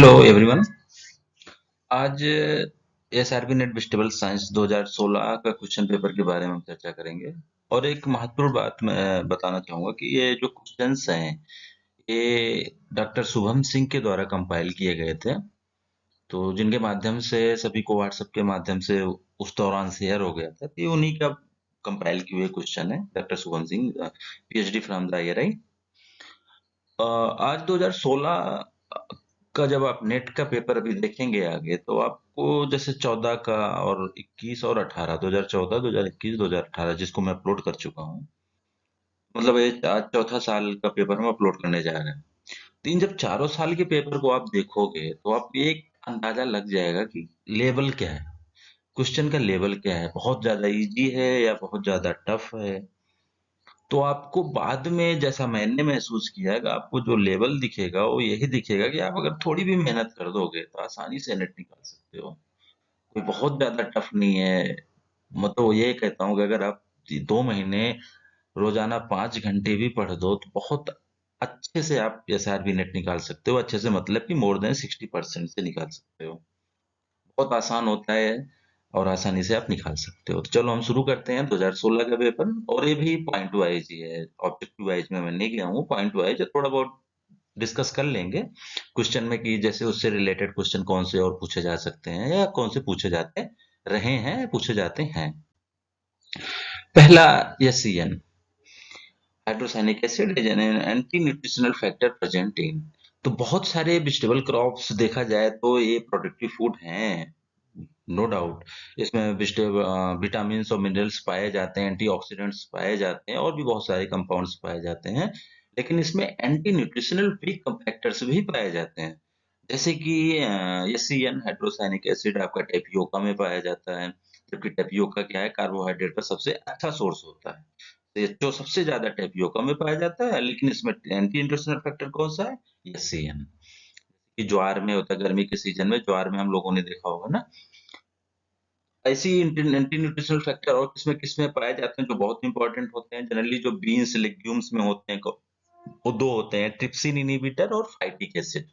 Hello everyone. आज SRB net vegetable science 2016 का question paper के बारे में हम चर्चा करेंगे। और एक महत्वपूर्ण बात मैं बताना चाहूंगा कि ये जो क्वेश्चंस हैं ये डॉक्टर शुभम सिंह के द्वारा कंपाइल किए गए थे। तो जिनके माध्यम से सभी को व्हाट्सएप के माध्यम से उस दौरान शेयर हो गया था। तो ये उन्हीं का कंपाइल किए हुए क्वेश्चन है, doctor Shubham Singh, PhD from the IRI। आज 2016 का जब आप नेट का पेपर अभी देखेंगे आगे, तो आपको जैसे 14 का और 21 और 18, 2014, 2021, 2018 जिसको मैं अपलोड कर चुका हूँ, मतलब ये आज चौथा साल का पेपर हम अपलोड करने जा रहे हैं। तो इन जब चारों साल के पेपर को आप देखोगे तो आप एक अंदाजा लग जाएगा कि लेवल क्या है, क्वेश्चन का लेवल क्या है, बहुत ज्यादा इजी है या बहुत ज्यादा टफ है। तो आपको बाद में जैसा मैंने महसूस किया है कि आपको जो लेवल दिखेगा वो यही दिखेगा कि आप अगर थोड़ी भी मेहनत कर दोगे तो आसानी से नेट निकाल सकते हो। कोई बहुत ज्यादा टफ नहीं है। मैं तो ये कहता हूँ कि अगर आप 2 महीने रोजाना 5 घंटे भी पढ़ दो तो बहुत अच्छे से आप SRB नेट निकाल सकते हो। अच्छे से मतलब कि मोर देन 60% से निकाल सकते हो। बहुत आसान होता है और आसानी से आप निकाल सकते हो। तो चलो हम शुरू करते हैं 2016 का पेपर। और ये भी पॉइंट वाइज ही है, ऑब्जेक्टिव वाइज में मैं नहीं गया हूँ, पॉइंट वाइज थोड़ा बहुत डिस्कस कर लेंगे क्वेश्चन में कि जैसे उससे रिलेटेड क्वेश्चन कौन से और पूछे जा सकते हैं या कौन से पूछे जाते रहे हैं, पूछे जाते हैं। पहला, SCN, hydrocyanic acid is an anti nutritional factor present in. तो बहुत सारे वेजिटेबल क्रॉप्स देखा जाए तो ये प्रोडक्टिव फूड हैं, नो डाउट। इसमें विटामिन और मिनरल्स पाए जाते हैं, एंटीऑक्सीडेंट्स पाए जाते हैं और भी बहुत सारे कंपाउंड्स पाए जाते हैं। लेकिन इसमें एंटी न्यूट्रिशनल वीक फैक्टर्स भी पाए जाते हैं, जैसे कि SCN, हाइड्रोसायनिक एसिड, आपका टेपियोका में पाया जाता है। जबकि टेपियोका क्या है, कार्बोहाइड्रेट का सबसे अच्छा सोर्स होता है। तो ये जो सबसे ज्यादा टेपियोका में पाया जाता है, लेकिन इसमें एंटी न्यूट्रिशनल फैक्टर कौन सा है? SCN। कि ज्वार में होता है, गर्मी के सीजन में ज्वार में हम लोगों ने देखा होगा ना। ऐसी एंटी न्यूट्रिशनल फैक्टर और किसमें किसमें पाए जाते हैं जो बहुत इंपॉर्टेंट होते हैं, जनरली जो बीन्स लेग्यूम्स में होते हैं, वो दो होते हैं, ट्रिप्सिन इनहिबिटर और फाइटिक एसिड।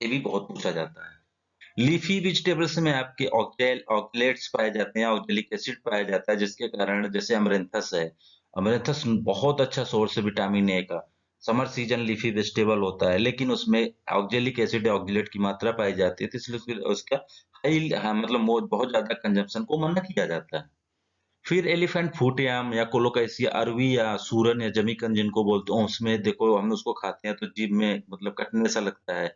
ये भी बहुत पूछा जाता है। लीफी वेजिटेबल्स में आपके ऑक्जेलेट्स पाए जाते हैं, ऑक्जेलिक एसिड पाया जाता है, जिसके कारण जैसे अमरंथस है, अमरंथस बहुत अच्छा सोर्स है विटामिन ए का। समर सीजन लीफी वेजिटेबल होता है, लेकिन उसमें ऑक्जेलिक एसिड या ऑक्जेलेट की मात्रा पाई जाती है, तो इसलिए उसका हाई, हाँ, मतलब बहुत ज्यादा कंजम्पशन को मना किया जाता है। फिर एलिफेंट फूट याम या कोलोकैसिया अरवी या सूरन या जमीकंद जिनको बोलते हैं, उसमें देखो हम उसको खाते हैं तो जीभ में मतलब कटने सा लगता है।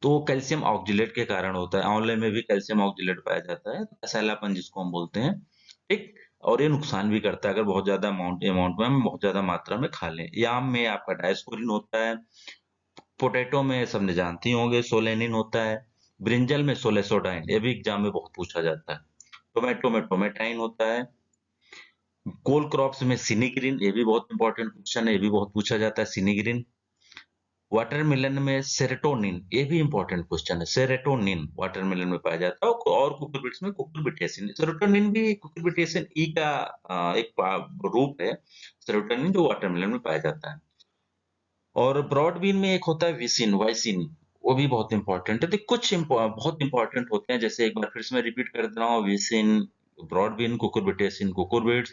तो कैल्शियम ऑक्जिलेट के कारण होता है। आंवले में भी कैल्शियम ऑक्जिलेट पाया जाता है, असैलापन जिसको हम बोलते हैं। ठीक। और ये नुकसान भी करता है अगर बहुत ज्यादा अमाउंट में हम बहुत ज्यादा मात्रा में खा लें। याम में आपका डायस्कोरिन होता है। पोटैटो में सबने जानती होंगे सोलेनिन होता है। ब्रिंजल में सोलेसोडाइन, ये भी एग्जाम में बहुत पूछा जाता है। टोमेटो में टोमेटाइन होता है। कोल क्रॉप्स में सिनिग्रिन, ये भी बहुत इंपॉर्टेंट क्वेश्चन है, ये भी बहुत पूछा जाता है, सिनिग्रिन। वाटरमेलन में सेरोटोनिन, ये भी इंपॉर्टेंट क्वेश्चन है, सेरोटोनिन वाटरमेलन में पाया जाता है। और कुकुरबिट्स में कुकुरबिटेसिन। सेरोटोनिन भी कुकुरबिटेसिन ई का एक रूप है, सेरोटोनिन, जो वाटरमेलन में पाया जाता है। और ब्रॉड बीन में एक होता है विसिन, वाइसिन, वो भी बहुत इंपॉर्टेंट है। तो कुछ बहुत इंपॉर्टेंट होते हैं, जैसे एक बार फिर से मैं रिपीट कर दे रहा हूँ, विसिन, ब्रॉड बीन, कुकुरबिटेसिन, कुकुरबिट्स।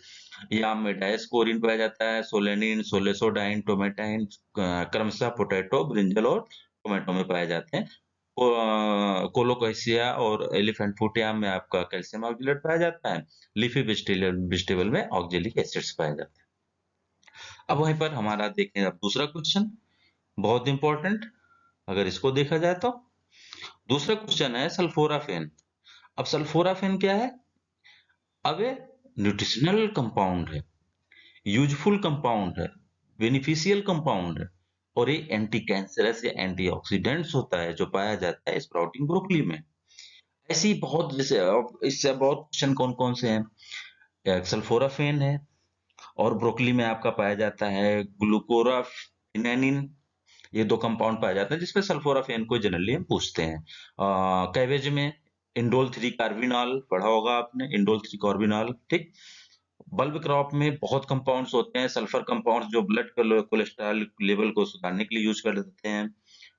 याम में डायस्कोरिन पाया जाता है, सोलेनिन, सोलेसोडाइन, टोमेटाइन, क्रमशः पोटैटो, ब्रिंजल और टोमेटो में पाए जाते हैं। कोलोकैसिया और एलिफेंट फूट याम में आपका कैल्शियम ऑक्जेलेट पाया जाता है। लीफी वेजिटेबल वेजिटेबल में ऑक्जेलिक एसिड्स पाए जाते हैं। अब वहीं पर हमारा देखें अब दूसरा क्वेश्चन, बहुत इंपॉर्टेंट। अगर इसको देखा जाए तो दूसरा क्वेश्चन है सल्फोराफेन। अब सल्फोराफेन क्या है? अब ये न्यूट्रिशनल कंपाउंड है, यूजफुल कंपाउंड है, बेनिफिशियल कंपाउंड है, और ये एंटी कैंसरस या एंटीऑक्सीडेंट्स होता है जो पाया जाता है स्प्राउटिंग ब्रोकली में। ऐसी बहुत, जैसे अब इससे बहुत क्वेश्चन कौन कौन से हैं। सल्फोराफेन है, और ब्रोकली में आपका पाया जाता है ग्लूकोराफिनेनिन। ये दो कंपाउंड पाया जाता है जिसमें सल्फोराफेन को जनरली हम पूछते हैं। कैबेज में इंडोल 3 कार्बिनॉल, पढ़ा होगा आपने, इंडोल 3 कार्बिनॉल, ठीक। बल्ब क्रॉप में बहुत कंपाउंड्स होते हैं, सल्फर कंपाउंड्स जो ब्लड कोलेस्ट्रॉल लेवल को सुधारने के लिए यूज कर देते हैं।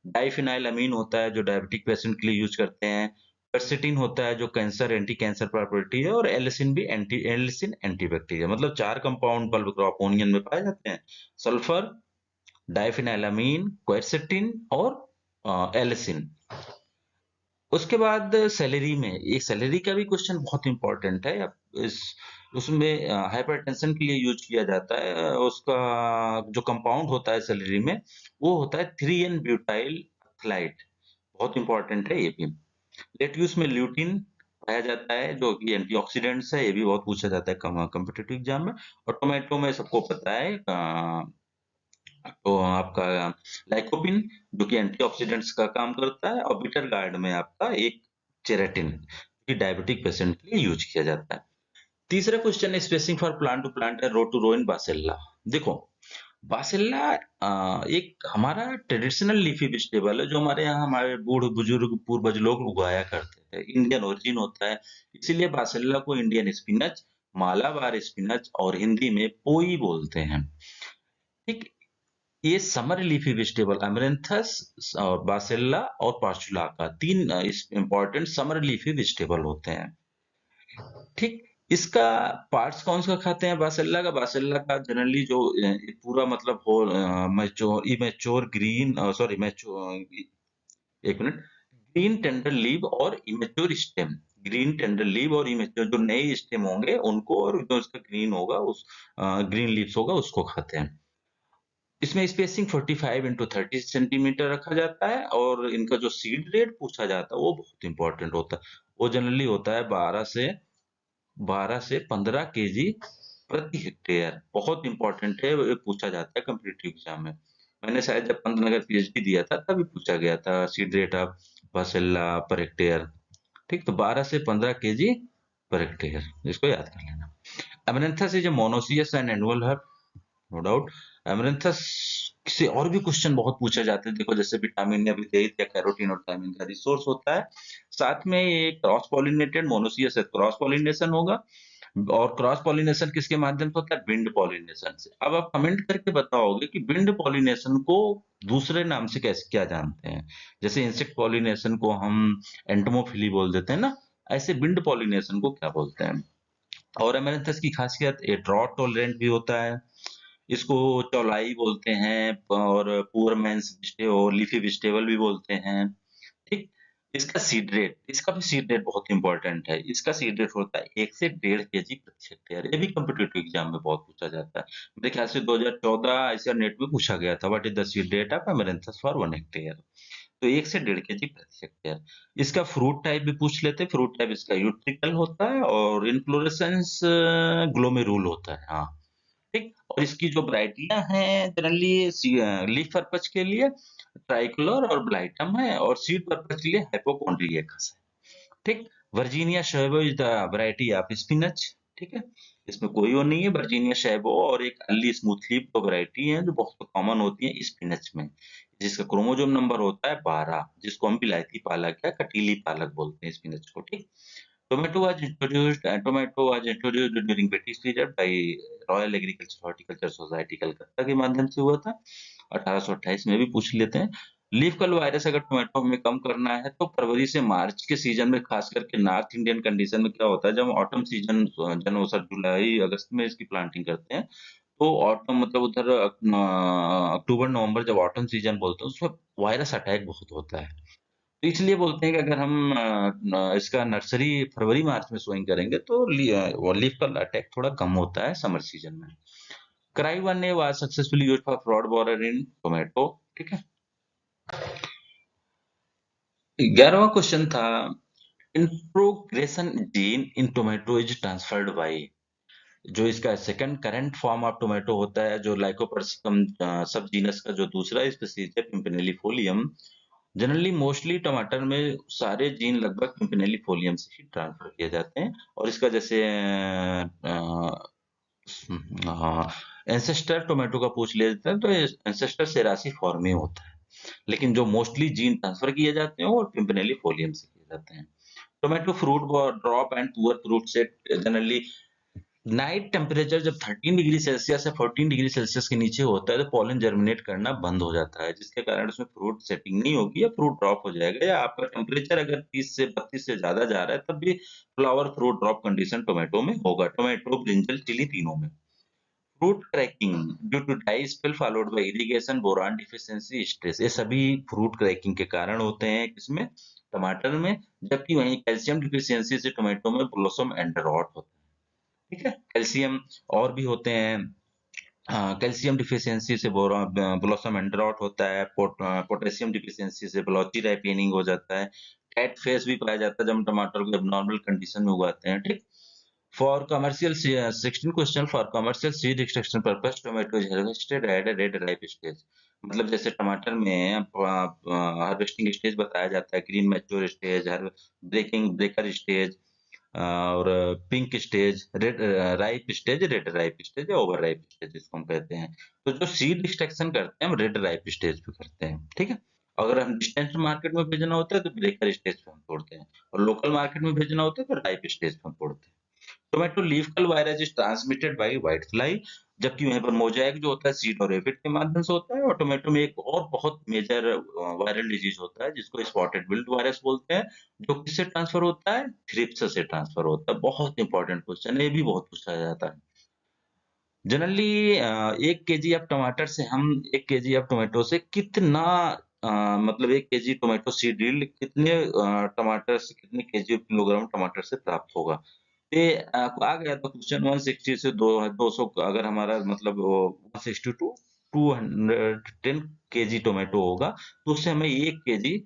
डाइफिनाइलामीन होता है जो डायबिटिक पेशेंट के लिए यूज करते हैं। क्वेरसेटिन होता है जो कैंसर एंटी कैंसर प्रॉपर्टी है, और एलिसिन भी एलिसिन एंटीबैक्टीरियल, मतलब 4 कंपाउंड बल्ब क्रॉप ओनियन में पाए जाते हैं। सल्फर, डाइफिनाइलामीन, क्वेरसेटिन और एलिसिन। उसके बाद सैलरी में, ये सैलरी का भी क्वेश्चन बहुत इंपॉर्टेंट है। इस उसमें हाइपरटेंशन के लिए यूज किया जाता है। उसका जो कंपाउंड होता है सैलरी में, वो होता है 3N ब्यूटाइल एथलाइट। बहुत इंपॉर्टेंट है ये भी। लेट्यूस में ल्यूटिन पाया जाता है जो कि एंटीऑक्सीडेंट्स है, ये भी बहुत पूछा जाता है कॉम्पिटिटिव एग्जाम में। और टोमेटो में सबको पता है तो आपका लाइकोपिन जो कि एंटीऑक्सीडेंट्स का काम करता है, और बिटर गार्ड में आपका एक चेरेटिन कि डायबिटिक पेशेंट के लिए यूज किया जाता है। तीसरा क्वेश्चन है spacing for plant to plant है रो टू रो इन बासेल्ला। देखो, बासेल्ला एक हमारा ट्रेडिशनल लीफी वेजिटेबल है जो हमारे यहाँ हमारे बूढ़ बुजुर्ग पूर्वज लोग उगाया करते थे। इंडियन ओरिजिन होता है, इसीलिए बासेल्ला को इंडियन स्पिनच, मालाबार स्पिनच और हिंदी में पोई बोलते हैं। ठीक, ये समर लीफी वेजिटेबल अमेरंथस और बासेल्ला और पार्चुलाका तीन इंपॉर्टेंट समर लीफी वेजिटेबल होते हैं। ठीक, इसका पार्ट्स कौन सा खाते हैं बासेल्ला का? बासेल्ला का जनरली जो पूरा मतलब हो mature immature green, sorry mature, एक मिनट, ग्रीन टेंडर लीव और immature stem. Green tender leave और इमेच्योर जो नए स्टेम होंगे उनको, और जो उसका ग्रीन होगा उस ग्रीन लीव्स होगा उसको खाते हैं। इसमें स्पेसिंग 45 इंटू 30 सेंटीमीटर रखा जाता है, और इनका जो सीड रेट पूछा जाता है वो बहुत इंपॉर्टेंट होता है। वो जनरली होता है 12 से 15 केजी प्रति हेक्टेयर। बहुत इंपॉर्टेंट है, ये पूछा जाता है कम्पिटिटिव एग्जाम में। मैंने शायद जब पंतनगर पीएचडी दिया था तभी पूछा गया था seed rate of बासेल्ला per hectare. ठीक, तो 12 से 15 केजी पर हेक्टेयर, इसको याद कर लेना। Amaranthus is a monoecious and annual herb, no doubt. Amaranthus से और भी क्वेश्चन बहुत पूछे जाते हैं। देखो, जैसे विटामिन या विटेट या कैरोटीन और थायमिन का रिसोर्स होता है। साथ में ये क्रॉस पॉलिनेटेड मोनोसियस है, क्रॉस पॉलिनेशन होगा। और क्रॉस पॉलिनेशन किसके माध्यम से होता है? विंड पॉलिनेशन से। अब आप कमेंट करके बताओगे कि विंड पॉलिनेशन को दूसरे नाम से कैसे क्या जानते हैं? जैसे इंसेक्ट पॉलिनेशन को हम एंटोमोफिली बोल देते हैं ना, ऐसे विंड पॉलिनेशन को क्या बोलते हैं? और एमेरंथस की खासियत, ये ड्रॉट टॉलरेंट भी होता है। इसको चौलाई बोलते हैं, और पुअर मैन्स लीफी वेजिटेबल भी बोलते हैं। ठीक, इसका भी सीड रेट बहुत इंपॉर्टेंट है। इसका सीड रेट होता है 1 से 1.5 केजी प्रति हेक्टेयर। ये भी कम्पिटिटिव एग्जाम में बहुत पूछा जाता है। मेरे ख्याल से 2014 ऐसा नेट में पूछा गया था, what is the seed rate of amaranthus for 1 hectare. तो 1 से 1.5 केजी प्रति हेक्टेयर। इसका फ्रूट टाइप भी पूछ लेते हैं। फ्रूट टाइप इसका यूट्रिकल होता है, और इनफ्लोरेसेंस ग्लोमेरुल होता है। हाँ, ठीक। और इसकी जो वैरायटियां हैं जनरली लीफ पर्पज के लिए ट्राइकलर और ब्लाइटम है, और सीड पर्पज के लिए हाइपोकॉन्ड्रियकस है। ठीक, Virginia savoy is the variety of spinach. ठीक है, इसमें कोई वो नहीं है। वर्जीनिया शैवो और एक अली स्मूथ लीफ दो वैरायटी हैं जो बहुत कॉमन होती है स्पिनच में, जिसका क्रोमोसोम नंबर होता है 12, जिसको हम विलायती पालक या कटीली पालक बोलते हैं स्पिनच को। ठीक, tomato was introduced during British period by royal agriculture horticulture society Calcutta के माध्यम से हुआ था। 1828 में भी पूछ लेते हैं। लीफ कल वायरस अगर टोमेटो में कम करना है तो फरवरी से मार्च के सीजन में, खास करके नॉर्थ इंडियन कंडीशन में क्या होता है, जब ऑटम सीजन जुलाई अगस्त में इसकी प्लांटिंग करते हैं, तो ऑटम मतलब उधर अक्टूबर नवंबर जब ऑटम सीजन बोलते हैं उसमें वायरस अटैक बहुत होता है। तो इसलिए बोलते हैं कि अगर हम इसका नर्सरी फरवरी मार्च में सोइंग करेंगे तो वो लीफ का अटैक थोड़ा कम होता है समर सीजन में। क्राई वन ने was successfully used for fruit borer in tomato. ठीक है, 11वां क्वेश्चन था, introgression gene in tomato is transferred by. जो इसका second current form of tomato होता है, जो लाइकोपर्सिकम सब जीनस का जो दूसरा स्पीसीज है पिंपनेलिफोलियम। जनरली मोस्टली टमाटर में सारे जीन लगभग पिंपनेलिफोलियम से ही ट्रांसफर किए जाते हैं। और इसका जैसे एंसेस्टर टोमेटो का पूछ लेते हैं तो एंसेस्टर सेरासी फॉर्मी होता है, लेकिन जो मोस्टली जीन ट्रांसफर किए जाते हैं वो पिंपनेलिफोलियम से किए जाते हैं। Tomato fruit drop and poor fruit set generally night temperature जब 13 डिग्री सेल्सियस या 14 डिग्री सेल्सियस के नीचे होता है तो पॉलन जर्मिनेट करना बंद हो जाता है, जिसके कारण उसमें फ्रूट सेटिंग नहीं होगी या फ्रूट ड्रॉप हो जाएगा, या आपका टेम्परेचर अगर 30 से 32 से ज्यादा जा रहा है तब भी flower fruit drop condition tomato में होगा, टोमेटो, ब्रिंजल, चिली तीनों में। Fruit cracking due to dry spell followed by irrigation, boron deficiency, stress, ये सभी फ्रूट क्रैकिंग के कारण होते हैं किसमें, टमाटर में। जबकि वहीं कैल्शियम डिफिशियंसी से टोमेटो में ब्लॉसम एंड रॉट होता है। ठीक है, कैल्शियम और भी होते हैं। कैल्शियम डिफिशियंसी से ब्लॉसम एंड रॉट होता है, पोटेशियम डिफिशियंसी से ब्लॉची राइपेनिंग हो जाता है, कैट फेस भी पाया जाता है जब हम टमाटर को एबनॉर्मल कंडीशन में उगाते हैं। ठीक, For commercial 16 question for commercial seed extraction purpose tomato is harvested at a red ripe stage। मतलब जैसे टमाटर में हार्वेस्टिंग स्टेज बताया जाता है, green mature stage, breaking breaker stage, और pink stage, red ripe stage, red ripe stage या over ripe stage जिसको हम कहते हैं। तो जो सीड एक्सट्रैक्शन करते हैं हम रेड राइप स्टेज पे करते हैं। ठीक है, अगर हम डिस्टेंस मार्केट में भेजना होता है तो ब्रेकर स्टेज पे हम तोड़ते हैं, और लोकल मार्केट में भेजना होता है तो राइप स्टेज पे हम तोड़ते हैं। Tomato leaf curl virus is transmitted by white fly, जबकि वहीं पर मोजाइक जो होता है सीड और एफिड के माध्यम से होता है। और टोमेटो में एक और बहुत मेजर वायरल डिजीज होता है जिसको स्पॉटेड विल्ट वायरस बोलते हैं, जो किससे ट्रांसफर होता है, थ्रिप्स से ट्रांसफर होता है। बहुत इंपॉर्टेंट क्वेश्चन है, ये भी बहुत पूछा जाता है। जनरली 1 केजी ऑफ टमाटर से हम 1 केजी ऑफ टोमेटो से कितना मतलब 1 केजी टोमेटो सीड यील्ड कितने टमाटर से कितने केजी किलोग्राम टमाटर से प्राप्त होगा। ये आ गया तो क्वेश्चन 160 से 200, अगर हमारा मतलब 160 टू 210 केजी टोमेटो होगा तो उससे हमें 1 केजी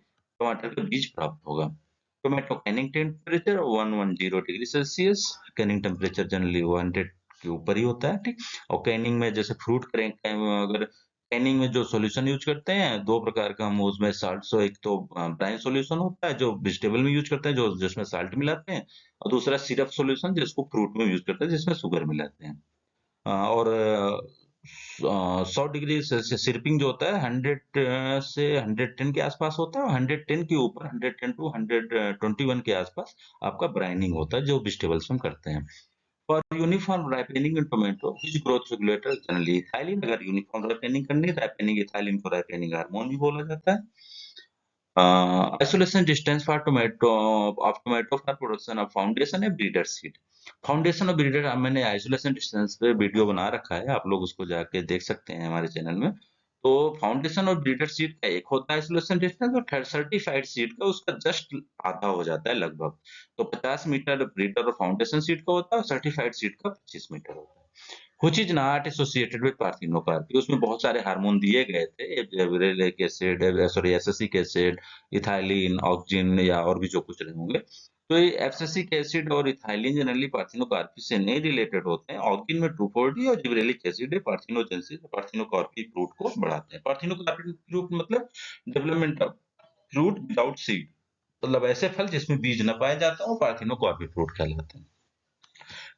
टमाटर का बीज प्राप्त होगा। Tomato Canning temperature 110 degree Celsius, Canning temperature generally 100 के ऊपर ही होता है। ठीक, और कैनिंग में जैसे फ्रूट करें, अगर कैनिंग में जो सॉल्यूशन यूज करते हैं दो प्रकार का हम उसमें साल्ट, सो एक तो ब्राइन सॉल्यूशन होता है जो वेजिटेबल में यूज करते हैं जो जिसमें साल्ट मिलाते हैं, और दूसरा सिरप सॉल्यूशन जिसको फ्रूट में यूज करते हैं जिसमें शुगर मिलाते हैं। और 100 डिग्री सिरपिंग जो होता है 100 से 110 के आसपास होता है, और 110 के ऊपर 110 टू 121 के आसपास आपका ब्राइनिंग होता है जो वेजिटेबल्स में करते हैं। For uniform ripening in tomato which growth regulator generally ethylene, अगर यूनिफॉर्म राइपेनिंग करनी है राइपेनिंग इथाइलिन को राइपेनिंग हार्मोन भी बोला जाता है। Isolation distance for tomato for production of foundation है ब्रीडर सीड। फाउंडेशन और ब्रीडर मैंने आइसोलेशन डिस्टेंस पे वीडियो बना रखा है, आप लोग उसको जाके देख सकते हैं हमारे चैनल में। तो फाउंडेशन और ब्रीडर सीड का एक होता है आइसोलेशन डिस्टेंस, और सर्टिफाइड सीड का उसका जस्ट आधा हो जाता है लगभग। तो 50 मीटर ब्रीडर और फाउंडेशन सीड का होता है, और सर्टिफाइड सीड का 25 मीटर होता है। Which is not associated with parthenocarpy, उसमें बहुत सारे हार्मोन दिए गए थे, gibberellic acid, sorry abscisic acid, ethylene, auxin या और भी जो कुछ रहे होंगे। तो ये एब्सिसिक एसिड और इथाइलिन जनरली पार्थिनोकार्पी से नहीं रिलेटेड होते हैं। ऑक्जिन में 2,4-डी और जिबरेलिक एसिड है पार्थिनोजेनेसिस, पार्थिनोकार्पी फ्रूट को बढ़ाते हैं। पार्थिनोकार्पी फ्रूट मतलब development of fruit without seed, मतलब ऐसे फल जिसमें बीज न पाए जाते हो पार्थिनोकार्पी फ्रूट कहलाते हैं।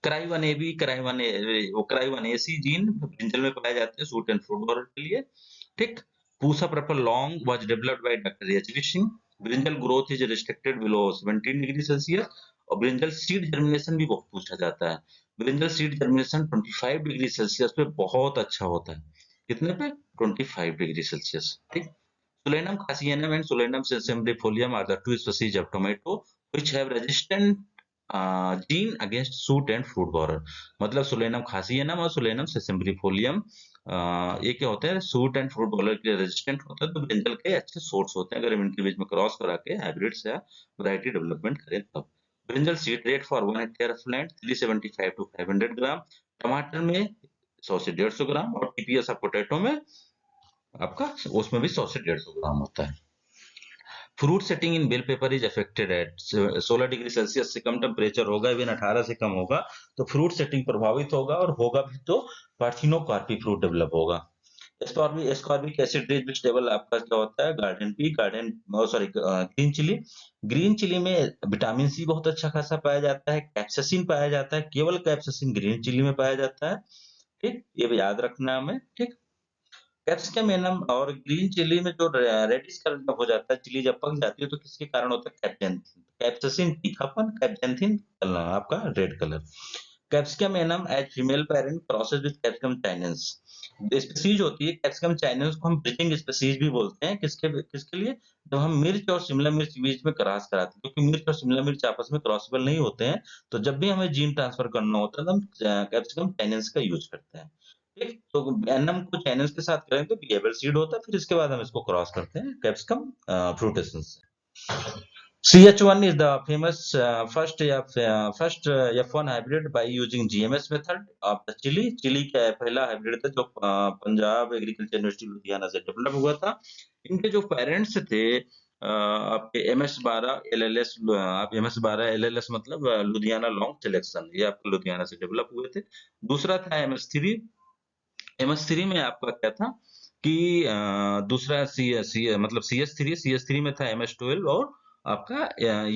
Cry 1 A B, cry 1 A C gene brinjal में पाए जाते हैं सूट एंड फ्रूट बॉलर के लिए। ठीक, Pusa purple long was developed by doctor H we Singh. Brinjal growth is restricted below 17 degree Celsius, और ब्रिंजल सीड जर्मिनेशन भी बहुत पूछा जाता है। Brinjal seed germination 25 degree Celsius पे बहुत अच्छा होता है। कितने पे, 25 डिग्री सेल्सियस। ठीक, Solanum cassionem and Solanum sembrifolium are the two species of tomato which have resistant gene against shoot and fruit borer। मतलब Solanum cassionem और Solanum sembrifolium ये क्या होते हैं, सूट एंड फ्रूट बॉलर के लिए रेजिस्टेंट होता है, तो ब्रिंजल के अच्छे सोर्स होते हैं अगर हम इनके बीच में क्रॉस करा के हाइब्रिड्स या वैरायटी डेवलपमेंट करें तब। Brinjal seed rate for 1 hectare of land 375 to 500 gram, टमाटर में 100 से 150 ग्राम, और टीपीएस ऑफ पोटैटो में आपका उसमें भी 100 से 150 ग्राम होता है। Fruit setting in bell pepper is affected at 16 degree Celsius से कम टेम्परेचर होगा, इवन 18 से कम होगा तो फ्रूट सेटिंग प्रभावित होगा, और होगा भी तो पार्थिनोकार्पी फ्रूट डेवलप होगा। एस्कॉर्बिक एसिड रिच वेजिटेबल आपका क्या होता है, garden sorry green chilli. Green chilli में विटामिन सी बहुत अच्छा खासा पाया जाता है, कैप्साइसिन पाया जाता है, केवल कैप्साइसिन ग्रीन चिली में पाया जाता है। ठीक, ये भी याद रखना हमें। ठीक, कैप्सिकम एनम और ग्रीन चिली में जो रेडिश कलर जब हो जाता है, चिली जब पक जाती है तो किसके कारण होता है, कैप्सेसिन तीखापन, कैप्जेंथिन आपका red colour. Capsicum annuum as female parent crosses with capsicum chinense. Species होती है कैप्सिकम चाइनेंस को हम ब्रीडिंग स्पीसीज भी बोलते हैं, किसके किसके लिए, जब हम मिर्च और शिमला मिर्च बीच में क्रॉस कराते हैं, क्योंकि मिर्च और शिमला मिर्च आपस में क्रॉसेबल नहीं होते हैं, तो जब भी हमें जीन ट्रांसफर करना होता है तो हम कैप्सिकम चाइनेंस का यूज करते हैं। ठीक, तो एनम को चाइनेंस के साथ करें तो बिहेवियर सीड होता है, फिर इसके बाद हम इसको क्रॉस करते हैं कैप्सिकम फ्रूटेसेंस से। CH1 is the famous first F1 hybrid by using GMS method of the Chile. Chilli का पहला हाइब्रिड था जो पंजाब एग्रीकल्चर यूनिवर्सिटी लुधियाना से डेवलप हुआ था। इनके जो पेरेंट्स थे आपके MS12 LLS, आप MS12 LLS मतलब लुधियाना लॉन्ग सिलेक्शन, ये आपके लुधियाना से डेवलप हुए थे। दूसरा था MS3। MS3 में आपका क्या था कि दूसरा सी मतलब CS3 में था MS12 और आपका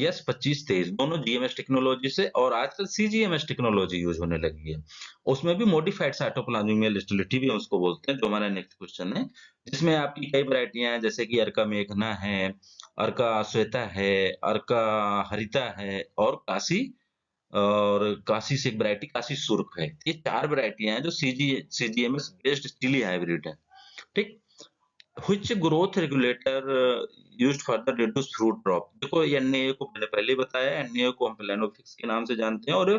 S2523 दोनों GMS टेक्नोलॉजी से, और आजकल CGMS टेक्नोलॉजी यूज होने लगी है। उसमें भी मॉडिफाइड साइटोप्लाज्मिक स्टेबिलिटी भी हम उसको बोलते हैं, जो हमारा नेक्स्ट क्वेश्चन है, जिसमें आपकी कई वैरायटियां हैं, जैसे कि अर्का मेघना है, अर्का श्वेता है, अर्का हरिता है, और काशी से एक वैरायटी काशी सुर्ख है। ये 4 वैरायटियां हैं जो CGMS बेस्ड चिली हाइब्रिड है। ठीक, which growth regulator used for the reduce fruit drop. देखो ये एनए को मैंने पहले ही बताया, एनए को हम प्लानोफिक्स के नाम से जानते हैं, और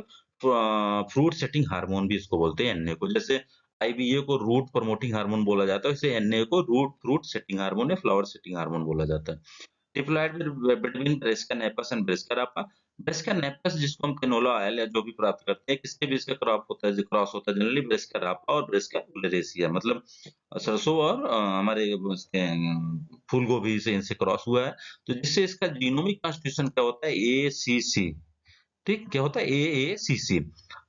फ्रूट सेटिंग हार्मोन भी इसको बोलते हैं एनए को। जैसे IBA को रूट प्रमोटिंग हार्मोन बोला जाता है, वैसे एनए को रूट फ्रूट सेटिंग हार्मोन या फ्लावर सेटिंग हार्मोन बोला जाता है। डिप्लॉयड बिटवीन ब्रेस्का नेपस एंड ब्रेस्का रापा। ब्रेस्का नेपस जिसको हम कैनोला ऑयल या जो भी प्राप्त करते हैं, किसके बीच का क्रॉप होता है, जो क्रॉस होता है जनरली ब्रेस्का रापा और ब्रेस्का ओलेरेसिया, मतलब सरसों और हमारे उसके फूल गोभी से इनसे क्रॉस हुआ है। तो जिससे इसका जीनोमिक कॉन्स्टिट्यूशन क्या होता है, ACC। ठीक, क्या होता है, AACC।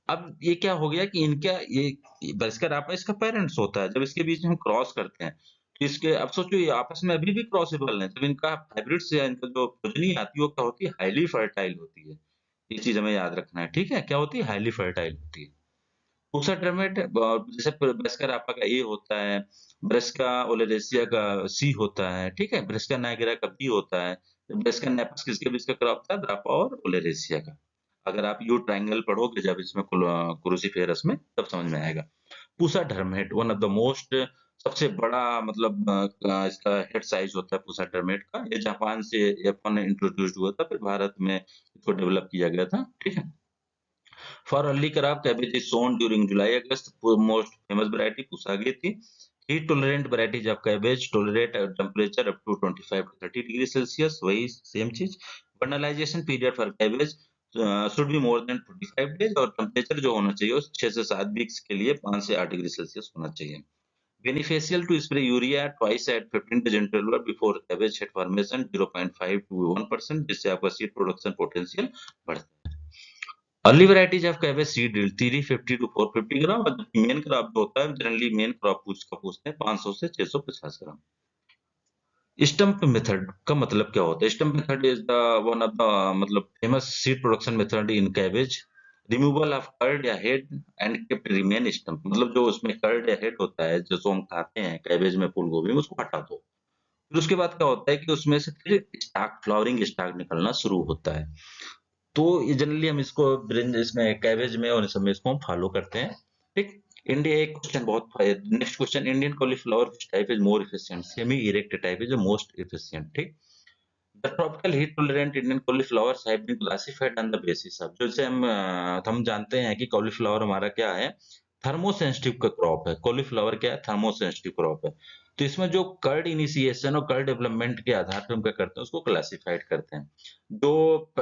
अब ये क्या हो गया कि इनका ये ब्रेस्का रापा इसका पेरेंट्स होता है, जब इसके बीच में हम क्रॉस करते हैं तो इसके, अब सोचो ये आपस में अभी भी क्रॉसेबल है, जब इनका हाइब्रिड से इनका जो प्रोजनी आती है वो क्या होती है, हाईली फर्टाइल होती है। ये चीज हमें याद रखना है, ठीक है, क्या होती है, हाईली फर्टाइल होती है। दूसरा टर्मेट जैसे ब्रेस्का रापा का ए होता है, ब्रेस्का ओलेरेसिया का सी होता है, ठीक है, ब्रेस्का नाइगेरा का बी होता है। ब्रेस्का नेपस किसके बीच का क्रॉप था, रापा और ओलेरेसिया का। अगर आप यू ट्रायंगल पढ़ोगे जब इसमें क्रूसीफेरस में, तब समझ में आएगा। Pusa डर्मेट one of the most, सबसे बड़ा मतलब इसका हेड साइज होता है पूसा डर्मेट का। ये जापान से जापान ने इंट्रोड्यूस्ड हुआ था, फिर भारत में इसको डेवलप किया गया था, ठीक है। For early crop, cabbage is sown during July-August. Most famous variety Pusagi थी। Heat tolerant varieties of cabbage tolerate a temperature up to 25 to 30 degrees Celsius. वही सेम चीज। Vernalization period for cabbage should be more than 45 days, और temperature जो होना चाहिए वो 6 से 7 weeks के लिए 5 से 8 डिग्री सेल्सियस होना चाहिए। Beneficial to spray urea twice at 15 days interval before cabbage head formation 0.5 to 1%, जिससे आपका सीड प्रोडक्शन पोटेंशियल बढ़ता है। Early varieties of cabbage seed drill 350 to 450 ग्राम, और मेन क्रॉप जो होता है जनरली मेन क्रॉप पूछते हैं 500 से 650 ग्राम। स्टंप मेथड का मतलब क्या होता है, stump method is the one of the मतलब famous seed production method in cabbage. Removal of curd या head and kept remain stump, मतलब जो उसमें कर्ड या हेड होता है जो हम खाते हैं कैबेज में फूल गोभी में, उसको हटा दो। फिर उसके बाद क्या होता है कि उसमें से फिर स्टार्क, फ्लावरिंग स्टार्क निकलना शुरू होता है। तो ये जनरली हम इसको ब्रिंज इसमें कैबेज में और इस सब में इसको हम फॉलो करते हैं। ठीक, इंडिया एक क्वेश्चन बहुत, next question, Indian cauliflower type is more efficient, semi erect type is the most efficient. ठीक, the tropical heat tolerant Indian cauliflowers have been classified on the basis of, जैसे हम जानते हैं कि कॉलीफ्लावर हमारा क्या है, थर्मोसेंसिटिव का क्रॉप है। कॉलीफ्लावर क्या है, थर्मोसेंसिटिव क्रॉप है। तो इसमें जो कर्ड इनिशिएशन और कर्ड डेवलपमेंट के आधार पर हम क्या करते हैं, उसको क्लासिफाइड करते हैं। जो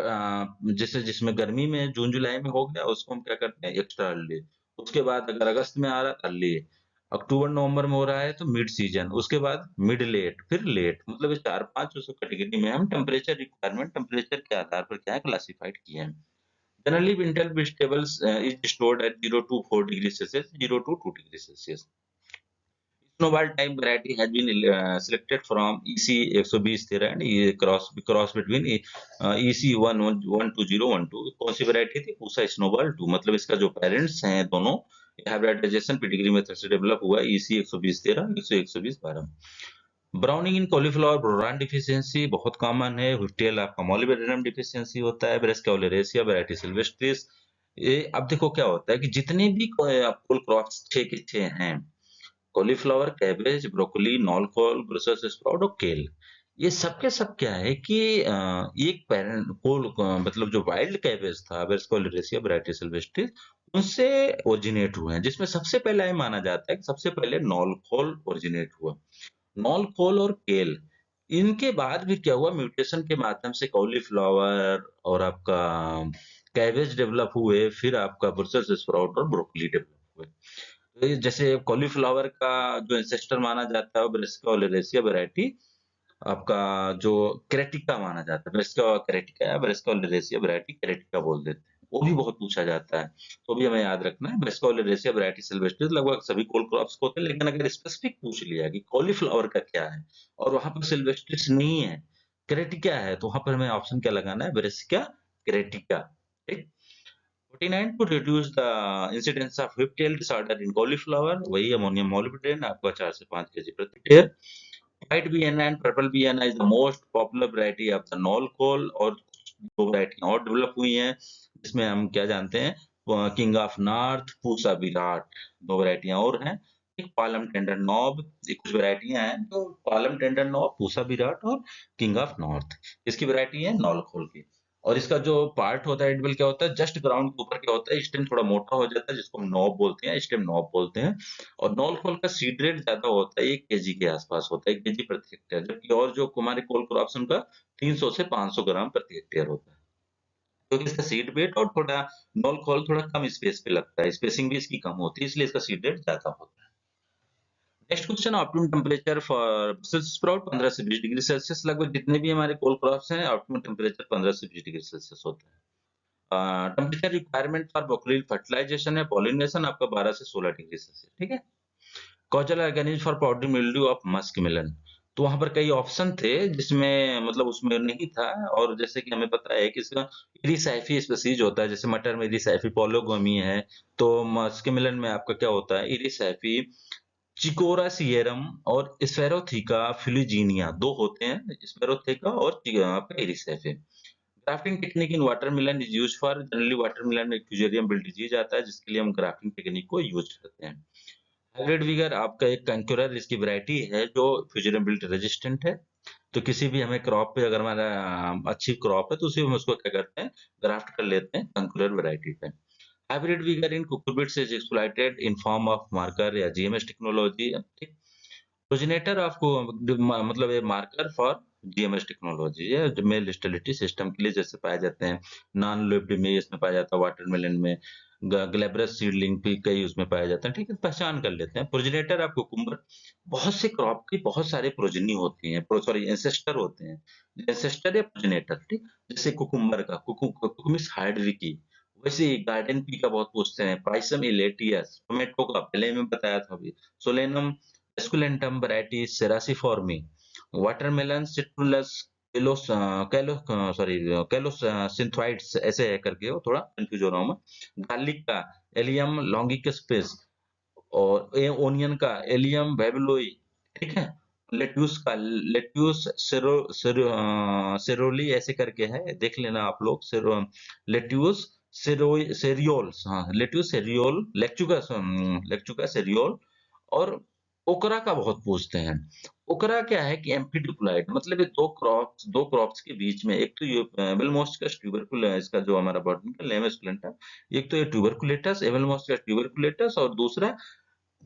जैसे जिसमें गर्मी में जून जुलाई में हो गया उसको हम क्या करते हैं, एक्स्ट्रा अर्ली। उसके बाद अगर अगस्त में आ रहा है अर्ली, अक्टूबर नवंबर में हो रहा है तो मिड सीजन, उसके बाद मिड लेट, फिर लेट, मतलब ये 4-5 उस कैटेगरी में हम टेम्परेचर रिक्वायरमेंट, टेम्परेचर के आधार पर क्या है क्लासिफाइड किए हैं। Generally winter vegetables is stored at 0 to 4 degree Celsius, 0 to 2 degree Celsius. Snowball type variety has been selected from EC 120-13 and ये cross between EC 12012। कौन सी वैरायटी थी, पूसा स्नोबॉल 2, मतलब इसका जो पेरेंट्स हैं दोनों हाइब्रिडाइजेशन पेडिग्री मेथड से डेवलप हुआ EC 120-13, 120-12। ब्राउनिंग इन कॉलीफ्लावर बोरान डिफिशियंसी बहुत कॉमन है। व्हिटियल आपका मॉलिबेडेनम डिफिशियंसी होता है। ब्रेस्का ओलेरेसिया वैरायटी सिल्वेस्ट्रिस ये अब देखो क्या होता है कि जितने भी फुल क्रॉप्स 6 के 6 हैं, cauliflower, cabbage, broccoli, knoll call, Brussels sprout और केल, ये सब के सब क्या है कि एक पेरेंट कोल मतलब जो वाइल्ड कैबेज था वेस्को ओलेरेसिया वैरायटी सिल्वेस्ट्रिस, उनसे ओरिजिनेट हुए हैं, जिसमें सबसे पहला ये माना जाता है कि सबसे पहले नॉल कॉल ओरिजिनेट हुआ। नॉल कॉल और केल, इनके बाद भी क्या हुआ, म्यूटेशन के माध्यम से कॉलीफ्लावर और आपका कैबेज डेवलप हुए, फिर आपका ब्रसेल्स स्प्राउट और ब्रोकली डेवलप हुए। तो ये जैसे कॉलीफ्लावर का जो एंसेस्टर माना जाता है वो ब्रासिका ओलेरेसिया वैरायटी, आपका जो क्रेटिका माना जाता है, ब्रासिका क्रेटिका या ब्रासिका ओलेरेसिया वैरायटी क्रेटिका बोल देते हैं, वो भी बहुत पूछा जाता है, तो भी हमें याद रखना है। ब्रासिका ओलेरेसिया वैरायटी सिल्वेस्ट्रिस लगभग सभी कोल क्रॉप्स को होते हैं, लेकिन अगर स्पेसिफिक पूछ लिया कि कॉलीफ्लावर का क्या है और वहां पर सिल्वेस्ट्रिस नहीं है, क्रेटिका है, तो वहां पर हमें ऑप्शन क्या लगाना है, ब्रासिका क्रेटिका। ठीक। 49 to reduce the incidence of whiptail disorder in cauliflower, वही अमोनियम मॉलिब्डेन आपका 4 से 5 केजी प्रति हेक्टेयर। White Vienna and purple Vienna is the most popular variety of the knol khol, और दो वैरायटियां और डेवलप हुई हैं जिसमें हम क्या जानते हैं, king of north, Pusa Virat, दो वैरायटियां और हैं। एक पालम टेंडर नॉब, ये कुछ वैरायटियां हैं, तो पालम टेंडर नॉब, पूसा विराट और किंग ऑफ नॉर्थ, इसकी वैरायटी है नॉल खोल की। और इसका जो पार्ट होता है एडिबल क्या होता है, जस्ट ग्राउंड के ऊपर क्या होता है, स्टेम थोड़ा मोटा हो जाता है जिसको हम नॉब बोलते हैं, स्टेम नॉब बोलते हैं। और नॉल खोल का सीड रेट ज्यादा होता है, 1 केजी के आसपास होता है, 1 केजी प्रति हेक्टेयर, जबकि और जो हमारे कोल क्रॉप्स उनका 300 से 500 ग्राम प्रति हेक्टेयर होता है, क्योंकि इसका सीड वेट और थोड़ा नॉल खोल थोड़ा कम स्पेस पे लगता है, स्पेसिंग भी इसकी कम होती है, इसलिए इसका सीड रेट ज्यादा होता है। Next question, optimum temperature for sprout 15 से 20 डिग्री सेल्सियस, लगभग जितने भी हमारे कोल क्रॉप्स हैं ऑप्टिमम टेम्परेचर 15 से 20 डिग्री सेल्सियस होता है। Temperature requirement for broccoli fertilization है पॉलिनेशन आपका 12 से 16 डिग्री सेल्सियस, ठीक है। Causal organism for powder mildew of muskmelon, तो वहां पर कई ऑप्शन थे जिसमें मतलब उसमें नहीं था, और जैसे कि हमें पता है कि इसका इरिसैफी स्पीसीज होता है, जैसे मटर में इरिसैफी पोलोगोमी है, तो मस्क मिलन में आपका क्या होता है, इरिसैफी, चिकोरा सियरम और स्पेरोथीका फिलोजीनिया, दो होते हैं, स्पेरोथीका और आपका Erysiphe. Grafting technique in watermelon is used for, generally watermelon में फ्यूजेरियम विल्ट डिजीज आता है जिसके लिए हम ग्राफ्टिंग टेक्निक को यूज करते हैं। हाइब्रिड विगर आपका एक कंक्यूरर इसकी वैरायटी है जो फ्यूजेरियम विल्ट रेजिस्टेंट है, तो किसी भी हमें क्रॉप पे अगर हमारा अच्छी क्रॉप है तो उसी में हम उसको क्या करते हैं, ग्राफ्ट कर लेते हैं कंक्यूरर वैरायटी पे। Hybrid vigour in cucurbits is exploited in form of marker या जीएमएस टेक्नोलॉजी। प्रोजेनेटर आपको मतलब ये मार्कर फॉर जीएमएस टेक्नोलॉजी है, जो मेल स्टेरिलिटी सिस्टम के लिए जैसे पाए जाते हैं, नॉन लिव्ड में इसमें पाया जाता है, वाटरमेलन में ग्लैब्रस सीडलिंग भी कई उसमें पाया जाता है, ठीक है, पहचान कर लेते हैं। प्रोजेनेटर आपको कुकुम्बर, बहुत से क्रॉप की बहुत सारे प्रोजनी होती हैं, सॉरी एंसेस्टर होते हैं, एंसेस्टर या प्रोजेनेटर, ठीक। जैसे कुकुम्बर का कुकुमिस हाइड्रिकी, वैसे गार्डन पी का बहुत पूछते हैं, पाइसम इलेटियस, टोमेटो का पहले मैं बताया था अभी, Solanum esculentum variety cerasiforme, watermelon Citrullus कैलोस सॉरी कैलोस सिंथवाइड्स, ऐसे है करके, वो थोड़ा कंफ्यूज हो रहा हूँ मैं। गार्लिक का एलियम लॉन्गिकस्पिस, और ओनियन का एलियम बेबलोई, ठीक है। लेट्यूस का लेट्यूस सेरोली ऐसे करके है, देख लेना आप लोग, लेट्यूस सेरियोल्स, हाँ लेट्यूस सेरियोल, लेक्चुका सेरियोल। और ओकरा का बहुत पूछते हैं। ओकरा क्या है कि एम्फिडिकुलाइट, मतलब ये दो क्रॉप्स के बीच में, एक तो ये एबेलमोस्टिकस ट्यूबरकुलस, इसका जो हमारा बॉटनिकल नेम है स्प्लेंटा, एक तो ये ट्यूबरकुलेटस एबेलमोस्टिकस ट्यूबरकुलेटस, और दूसरा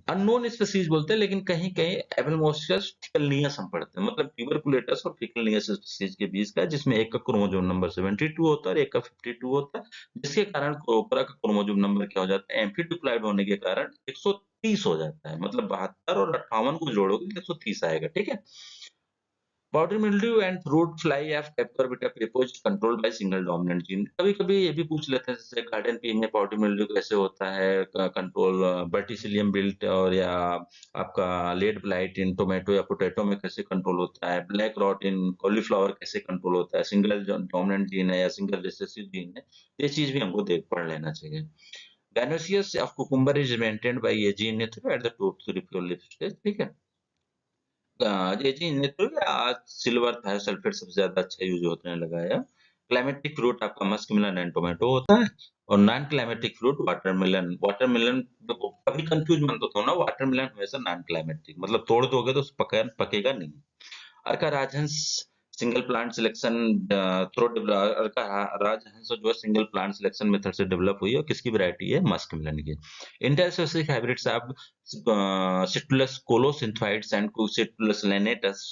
अननोन स्पीसीज बोलते हैं, लेकिन कहीं कहीं एबेलमोस्टिकस फिकलनियस हम पढ़ते हैं, मतलब ट्यूबरकुलेटस और फिकलनियस स्पीसीज के बीच का, जिसमें एक का क्रोमोसोम नंबर 72 होता है और एक का 52 होता है, जिसके कारण ओकरा का क्रोमोसोम नंबर क्या हो जाता है, एम्फीडिप्लॉइड होने के कारण 130 हो जाता है, मतलब 72 और 58 को जोड़ोगे तो 130 आएगा, ठीक है। Powder mildew and fruit fly of pepper बिटा पेपोज control by single dominant gene, कभी कभी ये भी पूछ लेते हैं जैसे गार्डन पी में पाउडर मिल्ड्यू कैसे होता है कंट्रोल, वर्टिसिलियम बिल्ट और या आपका लेड ब्लाइट इन टोमेटो या पोटैटो में कैसे कंट्रोल होता है, ब्लैक रॉट इन कॉलीफ्लावर कैसे कंट्रोल होता है, सिंगल डोमिनेंट जीन है या सिंगल रिसेसिव जीन है, ये चीज भी हमको देख पढ़ लेना चाहिए। Ganoecious of cucumber is maintained by AG initio at the top to refuel leaf stage, ठीक है। ये जी नेत्र आज सिल्वर थायोसल्फेट सबसे ज्यादा अच्छा यूज होने लगा है। क्लाइमेटिक फ्रूट आपका मस्क मिलन एंड टोमेटो होता है, और non climatic fruit watermelon. Watermelon देखो कभी कंफ्यूज मत हो ना, वाटरमेलन हमेशा नॉन क्लाइमेटिक, मतलब तोड़ दोगे तो पकेगा नहीं। अर्का राजहंस सिंगल प्लांट सिलेक्शन थ्रो अर्का राजहंस जो है सिंगल प्लांट सिलेक्शन मेथड से डेवलप हुई है, और किसकी वैरायटी है? मस्क मिलन की। इंटरस्पेसिफिक हाइब्रिड्स आप सिट्रुलस कोलोसिंथाइड्स एंड सिट्रुलस लेनेटस।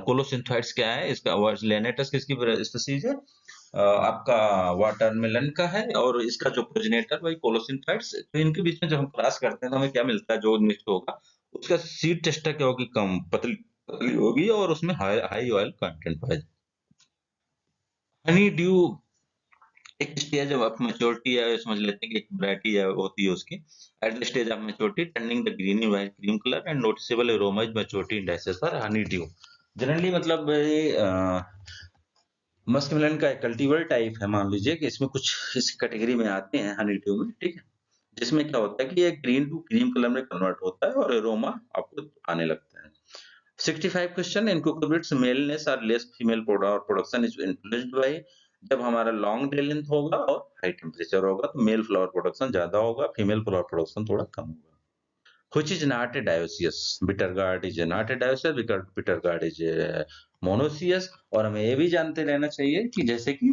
कोलोसिंथाइड्स क्या है इसका? लेनेटस किसकी स्पीसीज है? आपका वाटरमेलन का है, और इसका जो प्रोजेनेटर वही कोलोसिंथाइड्स। तो इनके बीच में जब हम क्रॉस करते हैं तो हमें क्या मिलता है? जो मिक्स होगा उसका सीड टेस्टर क्या होगी? कम पतली पतली होगी, और उसमें हाई हाई ऑयल कंटेंट पाया जाए। हनी ड्यू एक स्टेज ऑफ मैच्योरिटी है, समझ लेते हैं कि एक वैरायटी है होती है उसकी। At the stage of maturity turning the greeny white cream colour and noticeable aroma is maturity indices for honeydew. Generally मतलब मस्क मिलन का एक कल्टीवल टाइप है, मान लीजिए कि इसमें कुछ इस कैटेगरी में आते हैं हनी ड्यू में, ठीक है। जिसमें क्या होता है कि ये ग्रीन टू क्रीम कलर में कन्वर्ट होता है और एरोमा आपको आने लगता है। 65 क्वेश्चन इन कुकुरबिट्स मेलनेस और less female production is influenced by. जब हमारा लॉन्ग डे लेंथ होगा और हाई टेम्परेचर होगा तो मेल फ्लावर प्रोडक्शन ज्यादा होगा, फीमेल फ्लावर प्रोडक्शन थोड़ा कम होगा। Which is not a dioecious? Bitter gourd is not a dioecious because bitter gourd is monoecious। और हमें ये भी जानते रहना चाहिए कि जैसे कि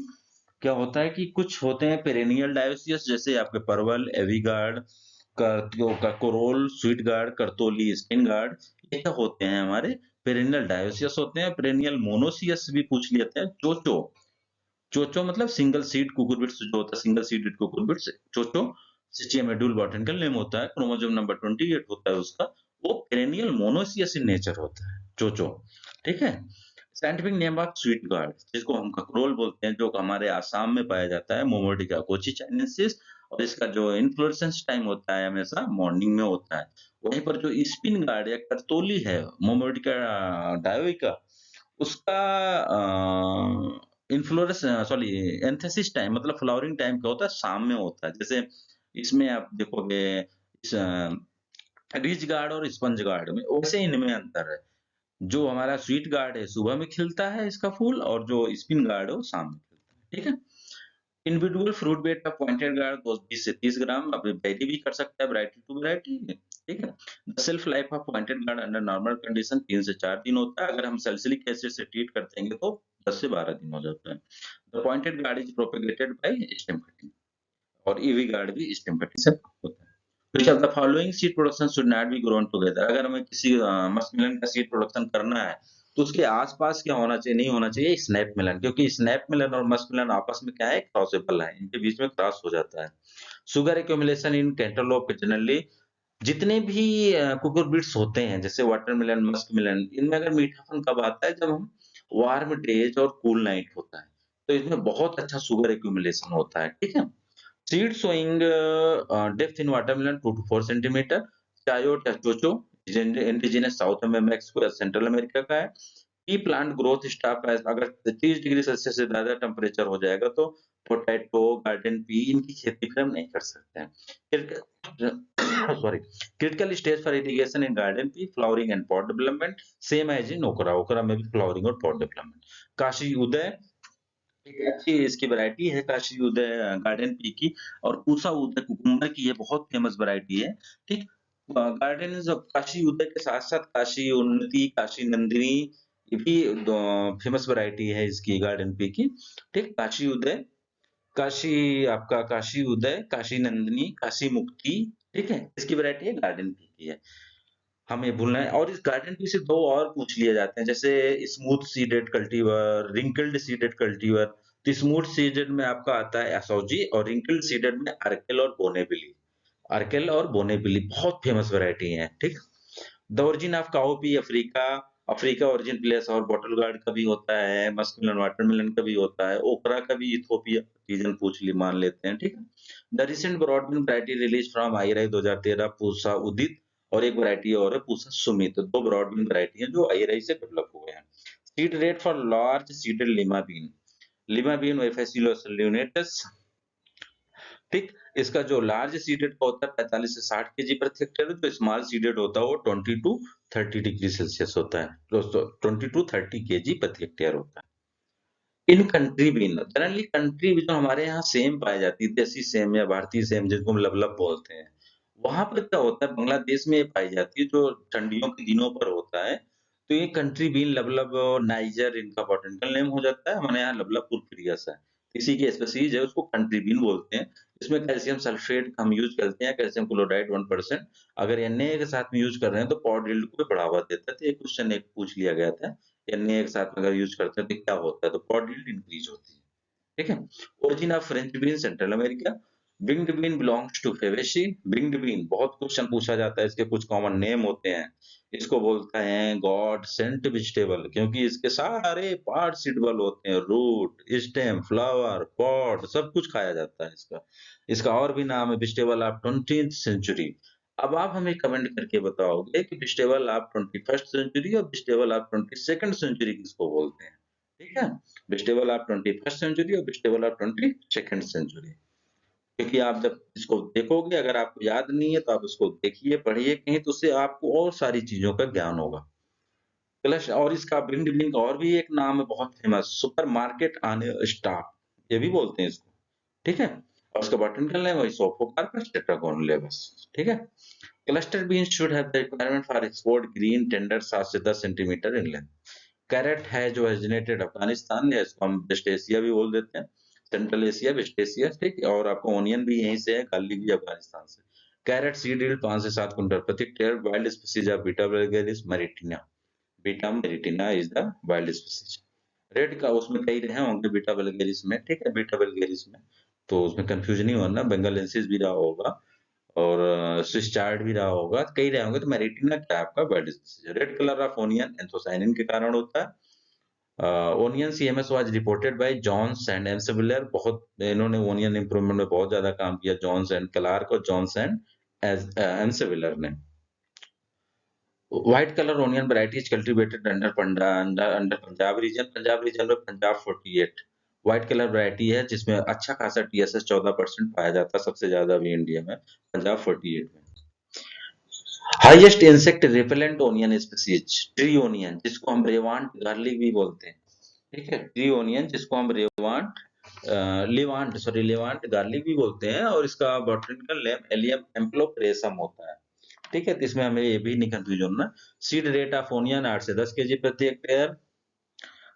क्या होता है कि कुछ होते हैं पेरेनियल डायोसियस, जैसे आपके परवल, एविगार्ड, कोरोल, स्वीट गार्ड, करतोली, स्किन गार्ड, ये क्या होते हैं? हमारे पेरेनियल डायोसियस होते हैं। पेरेनियल मोनोसियस भी पूछ लेते हैं। चोचो, चोचो मतलब सिंगल सीड कुकुरबिट्स जो होता है, single seeded cucurbits chocho. Sechium edule botanical name होता है, क्रोमोसोम नंबर 28 होता है उसका। वो पेरेनियल मोनोसियस इन नेचर होता है चोचो, ठीक है। Scientific name of sweet guard, जिसको हम ककरोल बोलते हैं, जो हमारे आसाम में पाया जाता है, मोमोडिका कोची चाइनेसिस। और इसका जो इन्फ्लोरेसेंस टाइम होता है हमेशा मॉर्निंग में होता है। वहीं पर जो स्पिन गार्ड या करतोली है, मोमोडिका डायोइका, उसका इन्फ्लोरेस सॉरी एंथेसिस टाइम मतलब फ्लावरिंग टाइम क्या होता है? शाम में होता है। जैसे इसमें आप देखोगे इस रिज गार्ड और स्पंज गार्ड में, वैसे इनमें अंतर है। जो हमारा स्वीट गार्ड है सुबह में खिलता है इसका फूल, और जो स्पिन गार्ड है वो शाम में खिलता है, ठीक है। इंडिविजुअल फ्रूट वेट का पॉइंटेड गार्ड 20 से 30 ग्राम, अब वेरी भी कर सकता है वैरायटी टू वैरायटी, ठीक है। The self life of pointed gourd under normal condition 3 से 4 दिन होता है। अगर हम सैलिसिलिक एसिड से ट्रीट करते हैं तो 10 से 12 दिन हो जाता है। The pointed gourd is propagated by stem cutting, और ईवी गार्ड भी स्टेम कटिंग से होता है। Which of the following seed production should not be grown together? अगर हमें किसी मस्कुलिन का सीड प्रोडक्शन करना है तो उसके आसपास क्या होना चाहिए? नहीं होना चाहिए स्नैप मिलन, क्योंकि स्नैप मिलन और मस्कुलिन आपस में क्या है? क्रॉसेबल है, इनके बीच में क्रॉस हो जाता है। Sugar accumulation in cantaloupe generally, जितने भी कुकुरबिट्स होते हैं जैसे वाटरमेलन, मस्कमेलन, इनमें अगर मीठापन कब आता है? जब हम वार्म डेज और कूल नाइट होता है, तो इसमें बहुत अच्छा शुगर एक्यूमुलेशन होता है, ठीक है। Seed sowing depth in watermelon 2 to 4 centimetre. Chayote या चोचो इंडिजिनस साउथ में मैक्सिको या सेंट्रल अमेरिका का है। पी प्लांट ग्रोथ स्टॉप है, अगर 30 डिग्री सेल्सियस से ज्यादा टेम्परेचर हो जाएगा तो पोटैटो, गार्डन पी, इनकी खेती फिर हम नहीं कर सकते हैं। Sorry, critical stage for irrigation in garden pea, flowering and pod development, same as in okra. Okra में भी फ्लावरिंग और पॉट डेवलपमेंट। काशी उदय एक अच्छी इसकी वैरायटी है, काशी उदय गार्डन पी की। और पूसा उदय कुकुम्बर की, ये बहुत फेमस वैरायटी है, ठीक। गार्डन काशी उदय के साथ साथ काशी उन्नति, काशी नंदिनी, ये भी फेमस वैरायटी है इसकी गार्डन पी की, ठीक। काशी उदय, काशी आपका काशी उदय, काशी नंदिनी, काशी मुक्ति, ठीक है, इसकी वैरायटी है गार्डन पी की है। हमें भूलना है। और इस गार्डन पी से दो और पूछ लिए जाते हैं, जैसे smooth seeded cultivar, wrinkled seeded cultivar. तो स्मूथ सीडेड में आपका आता है एसोजी, और रिंकल्ड सीडेड में अर्केल और बोनेबिली। अर्केल और बोनेबिली बहुत फेमस वैरायटी है, ठीक। The origin of cowpea Africa, Africa origin place, और बॉटल गार्ड का भी होता है, मस्कुलिन वाटरमेलन का भी होता है, ओकरा का भी इथोपिया रीजन पूछ ली मान लेते हैं, ठीक है। The recent broad bean variety release from IARI 2013 Pusa Udit, और एक वैरायटी और है पूसा सुमित। दो ब्रॉडबीन वैरायटी है जो आईराई से डेवलप हुए हैं। Seed rate for large seeded lima bean, lima bean Phaseolus lunatus, ठीक। इसका जो लार्ज सीडेड का होता है 45 से 60 केजी प्रति हेक्टेयर, जो स्मॉल सीडेड होता है वो 20 टू 30 डिग्री सेल्सियस होता है, दोस्तों 20 टू 30 केजी प्रति हेक्टेयर होता है। In country bean generally country जो हमारे यहाँ सेम पाई जाती है, देसी सेम या भारतीय सेम जिसको हम लबलब बोलते हैं, वहां पर क्या होता है बांग्लादेश में ये पाई जाती है जो ठंडियों के दिनों पर होता है। तो ये कंट्री बीन लबलब और नाइजर इनका बॉटनिकल नेम हो जाता है, हमारे यहाँ लबलब पुरफिरियस है। इसी की स्पीसीज है, उसको कंट्री बीन बोलते हैं। इसमें कैल्शियम सल्फेट हम यूज करते हैं, कैल्शियम क्लोराइड 1%। अगर Na के साथ में यूज कर रहे हैं तो पॉड यील्ड को भी बढ़ावा देता है। तो एक क्वेश्चन एक पूछ लिया गया था, Na के साथ अगर यूज करते हैं तो क्या होता है, तो पॉड यील्ड इंक्रीज होती है। ठीक है। Origin of French bean Central America. Winged bean belongs to Fabaceae. Winged bean बहुत क्वेश्चन पूछा जाता है, इसके कुछ कॉमन नेम होते हैं। इसको बोलते हैं गॉड सेंट वेजिटेबल, क्योंकि इसके सारे पार्ट सीडेबल होते हैं, रूट, स्टेम, फ्लावर, पॉड, सब कुछ खाया जाता है इसका। इसका और भी नाम है वेजिटेबल ऑफ 20th सेंचुरी। अब आप हमें कमेंट करके बताओगे कि वेजिटेबल ऑफ 21st सेंचुरी और वेजिटेबल ऑफ 22nd सेंचुरी किसको बोलते हैं। ठीक है। वेजिटेबल ऑफ 21st सेंचुरी और वेजिटेबल ऑफ 22nd सेंचुरी। क्योंकि आप जब इसको देखोगे, अगर आपको याद नहीं है तो आप इसको देखिए, पढ़िए कहीं, तो उससे आपको और सारी चीजों का ज्ञान होगा। प्लस और इसका विंड बीन का और भी एक नाम है बहुत फेमस, सुपर मार्केट आने स्टाफ, ये भी बोलते हैं इसको। ठीक है। और उसका बॉटनिकल नेम है सोफोकार्पस टेट्रागोनोलेबस। ठीक है। Cluster beans should have the requirement for export green tender 7 से 10 सेंटीमीटर इन लेंथ। कैरेट है जो ओरिजिनेटेड अफगानिस्तान है, इसको हम वेस्ट एशिया भी बोल देते हैं, सेंट्रल एशिया, वेस्ट एशिया। ठीक है। और आपको ओनियन भी यहीं से है, गार्लिक भी अफगानिस्तान से। कैरेट सीड यील्ड 5 से 7 कुंटल प्रति hectare. Wild species of Beta vulgaris maritima. Beta maritima is the wild species. Red का उसमें कई रहे होंगे बीटा वल्गैरिस में। ठीक है। बीटा वल्गैरिस में तो उसमें कंफ्यूजन नहीं होना, बेंगालेंसिस भी रहा होगा और स्विस चार्ड भी रहा होगा, कई रहे होंगे। तो मैरिटिना क्या है आपका wild species. Red colour of onion anthocyanin के कारण होता है। Onion CMS was reported by Jones and Elsevier. बहुत इन्होंने ओनियन इंप्रूवमेंट में बहुत ज्यादा काम किया, जॉन्स एंड क्लार्क और जॉन्स एंड एल्सेवियर ने। White colour onion variety is cultivated under Punjab region. Punjab region में पंजाब 48 व्हाइट कलर वैरायटी है, जिसमें अच्छा खासा टीएसएस 14% पाया जाता है, सबसे ज्यादा भी इंडिया में पंजाब 48 में। Highest insect repellent onion species tree onion, जिसको हम रेवांट गार्लिक भी बोलते हैं। ठीक है। ट्री ओनियन जिसको हम लेवांट गार्लिक भी बोलते हैं, और इसका बॉटनिकल नेम एलियम एम्प्लोप्रेसम होता है। ठीक है। तो इसमें हमें ये भी नहीं कंफ्यूज होना। सीड रेट ऑफ ओनियन 8 से 10 केजी प्रति हेक्टेयर।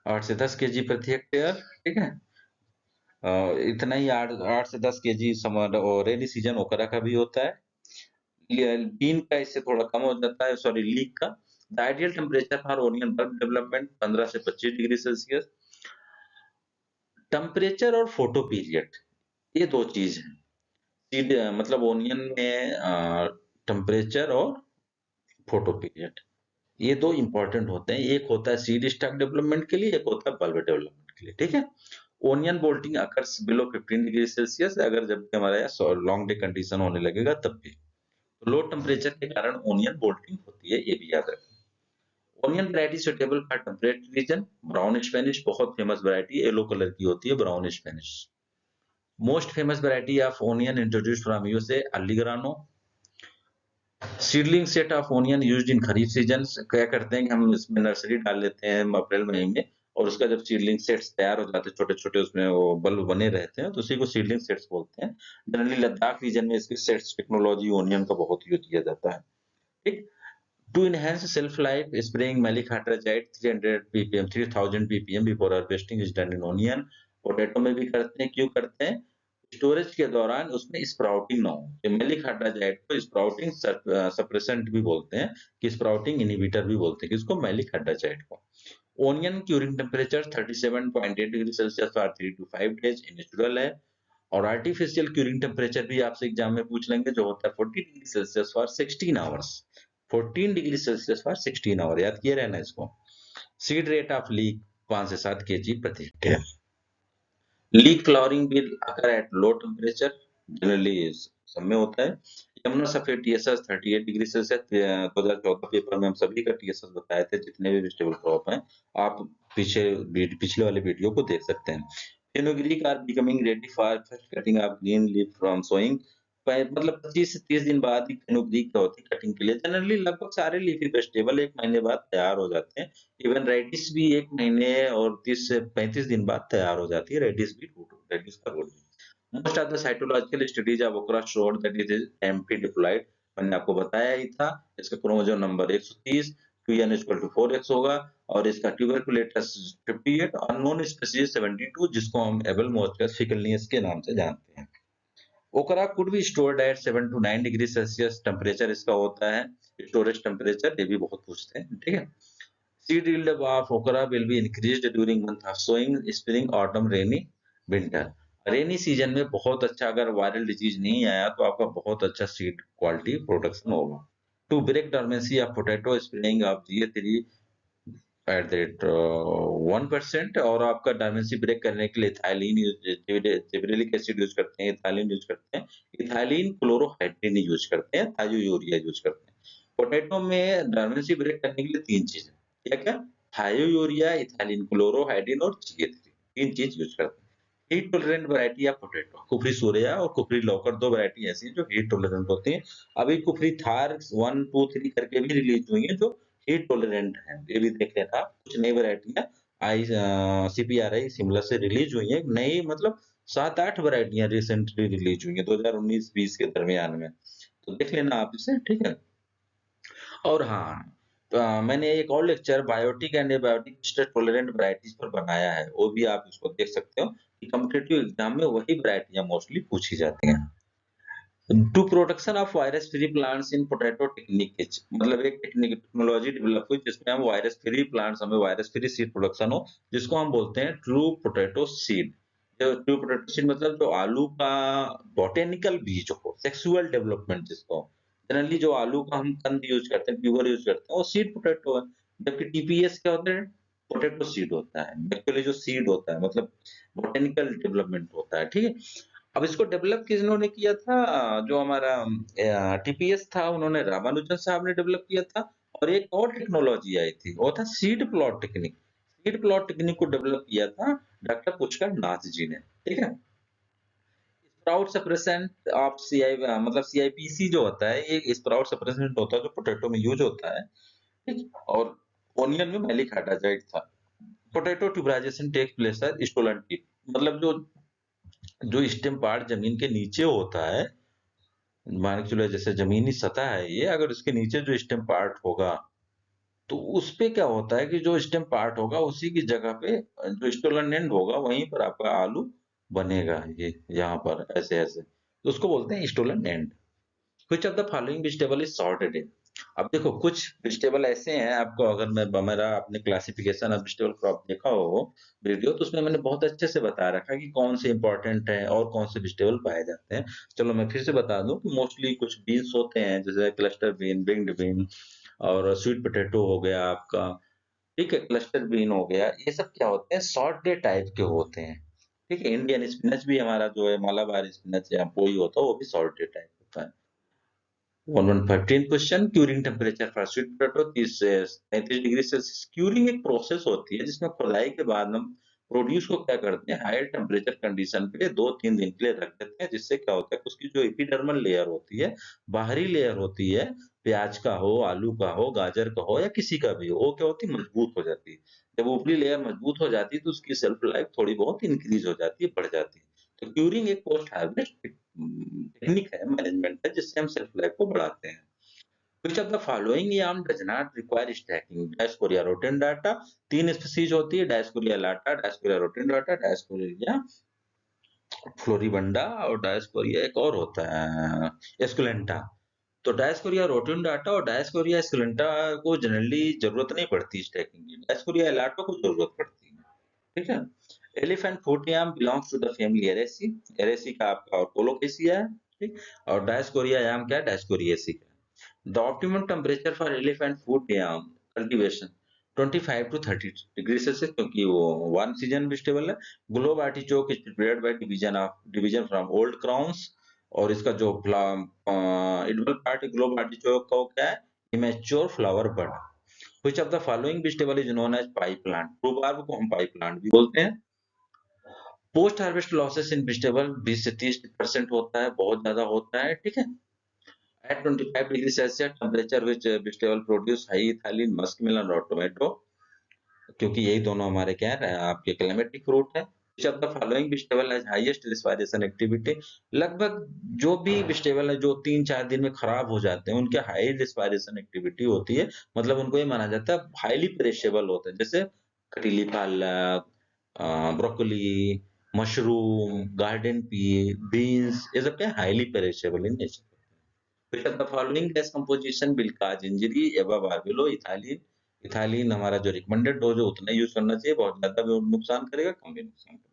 8 से 10 केजी प्रति हेक्टेयर। ठीक है। इतना ही 8 से 10 केजी समर और रेनी सीजन ओकरा का भी होता है। बीन का इससे थोड़ा कम हो जाता है, सॉरी लीक का। The ideal temperature for onion bulb development 15 से 25 डिग्री सेल्सियस। टेम्परेचर और फोटो पीरियड, ये दो चीज है। मतलब ओनियन में टेम्परेचर और फोटो पीरियड, ये दो इंपॉर्टेंट होते हैं। एक होता है सीड स्टैक डेवलपमेंट के लिए, एक होता है बल्ब डेवलपमेंट के लिए। ठीक है। Onion bolting occurs below 15 degree Celsius, अगर जब भी हमारे यहाँ लॉन्ग डे कंडीशन होने लगेगा तब भी। तो लो टेम्परेचर के कारण ओनियन बोल्टिंग होती है, ये भी याद रखें। Onion variety suitable for temperate region. Brown Spanish बहुत फेमस वैरायटी, येलो कलर की होती है brown Spanish. Most famous variety of onion introduced from USA early grano. Seedling set of onion used in kharif season. क्या करते हैं कि हम इसमें नर्सरी डाल लेते हैं अप्रैल मई में, और उसका जब सीडलिंग सेट्स तैयार हो जाते हैं, छोटे छोटे उसमें वो बल्ब बने रहते हैं, तो उसी को सीडलिंग सेट्स बोलते हैं। जनरली लद्दाख रीजन में इसकी सेट्स टेक्नोलॉजी ओनियन का बहुत यूज किया जाता है। ठीक। To enhance shelf life, spraying malic hydrazide 300 ppm 3000 ppm before harvesting is done in onion। Potato में भी करते हैं, क्यों करते हैं, स्टोरेज के दौरान उसमें स्प्राउटिंग ना हो। मैलिक हाइड्राजाइड को स्प्राउटिंग सप्रेसेंट भी बोलते हैं, कि स्प्राउटिंग इनहिबिटर भी बोलते हैं, किसको, मैलिक हाइड्राजाइड को। Onion curing temperature 37.8 degree Celsius for 3 to 5 days natural है। और आर्टिफिशियल क्यूरिंग टेम्परेचर भी आपसे एग्जाम में पूछ लेंगे, जो होता है 40 degree Celsius for 16 hours. 14 degree Celsius for 16 hour, याद किए रहना इसको। सीड रेट ऑफ लीक 5 से 7 केजी प्रति hectare. Leak flowering will occur at low temperature, generally सब में होता है। यमुना सफेद टीएसएस 38 डिग्री सेल्सियस। 2014 पेपर में हम सभी का टीएसएस बताए थे, जितने भी वेजिटेबल क्रॉप हैं। आप पिछले वाले वीडियो को देख सकते हैं। Fenugreek are becoming ready for cutting of green leaf from sowing. मतलब 25 से 30 दिन बाद ही फेनुग्रीक होती है कटिंग के लिए। जनरली लगभग सारे लीफी वेजिटेबल 1 महीने बाद तैयार हो जाते हैं। इवन रेडिश भी 1 महीने और 30 से 35 दिन बाद तैयार हो जाती है। रेडिश का role. Most of the cytological studies of okra showed that it is amphidiploid. मैंने आपको बताया ही था। इसका chromosome number 130, Qn equal to 4x होगा और इसका ट्यूबरकुलेटस 58, अननोन स्पीशीज 72, जिसको हम एबल मोस्टस फिकलनियस के नाम से जानते हैं। ओकरा could be stored at 7 to 9 degree Celsius temperature इसका होता है। स्टोरेज टेम्परेचर ये भी बहुत पूछते हैं, ठीक है। Seed yield of okra will be increased during month of sowing, spring, autumn, rainy, winter। Rainy season में बहुत अच्छा, अगर वायरल डिजीज नहीं आया तो आपका बहुत अच्छा सीड क्वालिटी प्रोडक्शन होगा। To break dormancy of potato, spraying of GA3 at the rate 1%। और आपका डायमेंसी ब्रेक करने के लिए इथाइलिन जिबरेलिक एसिड यूज करते हैं, इथाइलिन यूज करते हैं, इथाइलिन क्लोरोहाइड्रिन यूज करते हैं, थायोयूरिया यूज करते हैं। पोटैटो में डायमेंसी ब्रेक करने के लिए 3 चीजें, क्या क्या? थायोयूरिया, इथाइलिन क्लोरोहाइड्रिन और GA3, 3 चीज यूज करते हैं। Heat tolerant variety of potato, Kufri Surya और कुफरी लौकर, 2 वैरायटी ऐसी हैं जो हीट टॉलरेंट होती हैं। अभी कुफरी थार 1 2 3 करके भी रिलीज हुई है जो हीट टॉलरेंट है, ये भी देख लेना। कुछ नई वैरायटियां आई CPRI शिमला से रिलीज हुई है, नई मतलब 7-8 वैरायटियां रिसेंटली रिलीज हुई है 2019-20 के दरमियान में, तो देख लेना आप इसे, ठीक है। और हाँ, मैंने एक और lecture biotic and abiotic stress tolerant varieties पर बनाया है, वो भी आप उसको देख सकते हो कि कॉम्पिटिटिव एग्जाम में वही वैरायटियां मोस्टली पूछी जाती हैं। To production of virus free plants in potato technique, मतलब एक टेक्नोलॉजी डेवलप हुई जिसमें हम वायरस फ्री प्लांट्स, हमें वायरस फ्री सीड प्रोडक्शन हो, जिसको हम बोलते हैं ट्रू पोटैटो सीड। जो ट्रू पोटैटो सीड मतलब जो आलू का बॉटेनिकल बीज हो, सेक्सुअल डेवलपमेंट जिसको, जनरली जो आलू का हम कंद यूज करते हैं, प्यूअर यूज करते हैं, वो सीड पोटैटो है। जबकि TPS क्या होता है? पोटैटो सीड होता है। एक्चुअली जो सीड होता है मतलब बॉटेनिकल डेवलपमेंट होता है, ठीक है। अब इसको डेवलप किन्होंने किया था? जो हमारा TPS था, उन्होंने रामानुजन साहब ने डेवलप किया था। और एक और टेक्नोलॉजी आई थी, वो था seed plot technique. Seed plot technique को डेवलप किया था डॉक्टर पुष्कर नाथ जी ने, ठीक है। स्प्राउट सप्रेसेंट ऑफ CI, मतलब CIPC जो होता है, ये स्प्राउट सप्रेसेंट होता है जो पोटैटो में यूज होता है, ठीक। और ओनियन में मैलिक हाइड्रोजाइड था। Potato tuberization takes place at stolon tip, मतलब जो जो स्टेम पार्ट जमीन के नीचे होता है, मान के चलो जैसे जमीनी सतह है ये, अगर उसके नीचे जो स्टेम पार्ट होगा तो उस पे क्या होता है कि जो स्टेम पार्ट होगा उसी की जगह पे जो स्टोलन एंड होगा वहीं पर आपका आलू बनेगा, ये यहाँ पर ऐसे ऐसे, तो उसको बोलते हैं stolon end. Which of the following vegetable is sorted in? अब देखो कुछ वेजिटेबल ऐसे हैं, आपको अगर मैं मेरा आपने क्लासिफिकेशन ऑफ वेजिटेबल क्रॉप देखा हो वीडियो, तो उसमें मैंने बहुत अच्छे से बता रखा है कि कौन से इंपॉर्टेंट है और कौन से वेजिटेबल पाए जाते हैं। चलो मैं फिर से बता दूं कि मोस्टली कुछ बीन्स होते हैं, जैसे क्लस्टर बीन, विंग्ड बीन, और स्वीट पोटैटो हो गया आपका, ठीक है, क्लस्टर बीन हो गया, ये सब क्या होते हैं? शॉर्ट डे टाइप के होते हैं, ठीक है। इंडियन स्पिनच भी हमारा जो है मालाबार स्पिनच या पोई होता है, वो भी शॉर्ट डे टाइप होता है। 1115 question, curing temperature for sweet potato 30 से 33 डिग्री सेल्सियस। क्यूरिंग एक प्रोसेस होती है जिसमें खुदाई के बाद हम प्रोड्यूस को क्या करते हैं, हायर टेम्परेचर कंडीशन पे 2-3 दिन के लिए रख देते हैं, जिससे क्या होता है उसकी जो एपिडर्मल लेयर होती है, बाहरी लेयर होती है, प्याज का हो, आलू का हो, गाजर का हो या किसी का भी हो, वो क्या होती है, मजबूत हो जाती है। जब ऊपरी लेयर मजबूत हो जाती है तो उसकी सेल्फ लाइफ थोड़ी बहुत इंक्रीज हो जाती है, बढ़ जाती है। तो क्यूरिंग एक पोस्ट हार्वेस्ट टेक्निक है, मैनेजमेंट है, जिससे हम सेल्फ लाइफ को बढ़ाते हैं। Which of the following yam does not require stacking? Diascorea rotundata, 3 species होती है, Diascorea lata, Diascorea rotundata, Diascorea floribunda और Diascorea एक और होता है एस्कुलेंटा। तो Diascorea rotundata और Diascorea esculenta को जनरली जरूरत नहीं पड़ती स्टैकिंग की, Diascorea elata को जरूरत पड़ती है, ठीक है। Elephant foot yam belongs to the family Araceae, Araceae का आपका और कोलोकेसिया है, ठीक। और Diascorea याम क्या है? Diascoreaceae का। The optimum temperature for elephant food cultivation 25 to 30 degree Celsius, क्योंकि वो वन सीजन वेजिटेबल है। Globe artichoke is prepared by division from old crowns. और इसका जो एडिबल पार्ट ग्लोब आर्टिचोक का वो क्या है? Immature flower bud. Which of the following vegetable is known as pie plant? Rhubarb को हम पाई प्लांट भी बोलते हैं। Post harvest losses in vegetable 20 से 30% होता है, बहुत ज्यादा होता है, ठीक है। At 25 degree Celsius temperature which vegetable produce high ethylene muskmelon और टोमेटो, क्योंकि यही दोनों हमारे क्या है आपके क्लाइमेटिक फ्रूट है। which of the following vegetable has highest respiration activity? लगभग जो भी वेजिटेबल है जो 3-4 दिन में खराब हो जाते हैं उनके हाई रिस्पायरेशन एक्टिविटी होती है, मतलब उनको ये माना जाता है हाईली पेरिशेबल होते हैं, जैसे कटीली पालक, broccoli, mushroom, garden pea, beans, ये सब क्या highly perishable in nature. which of the following gas composition will cause injury above or below ethylene? Ethylene हमारा जो रिकमेंडेड डोज है उतना यूज करना चाहिए, बहुत ज्यादा भी नुकसान करेगा, कम भी नुकसान करेगा।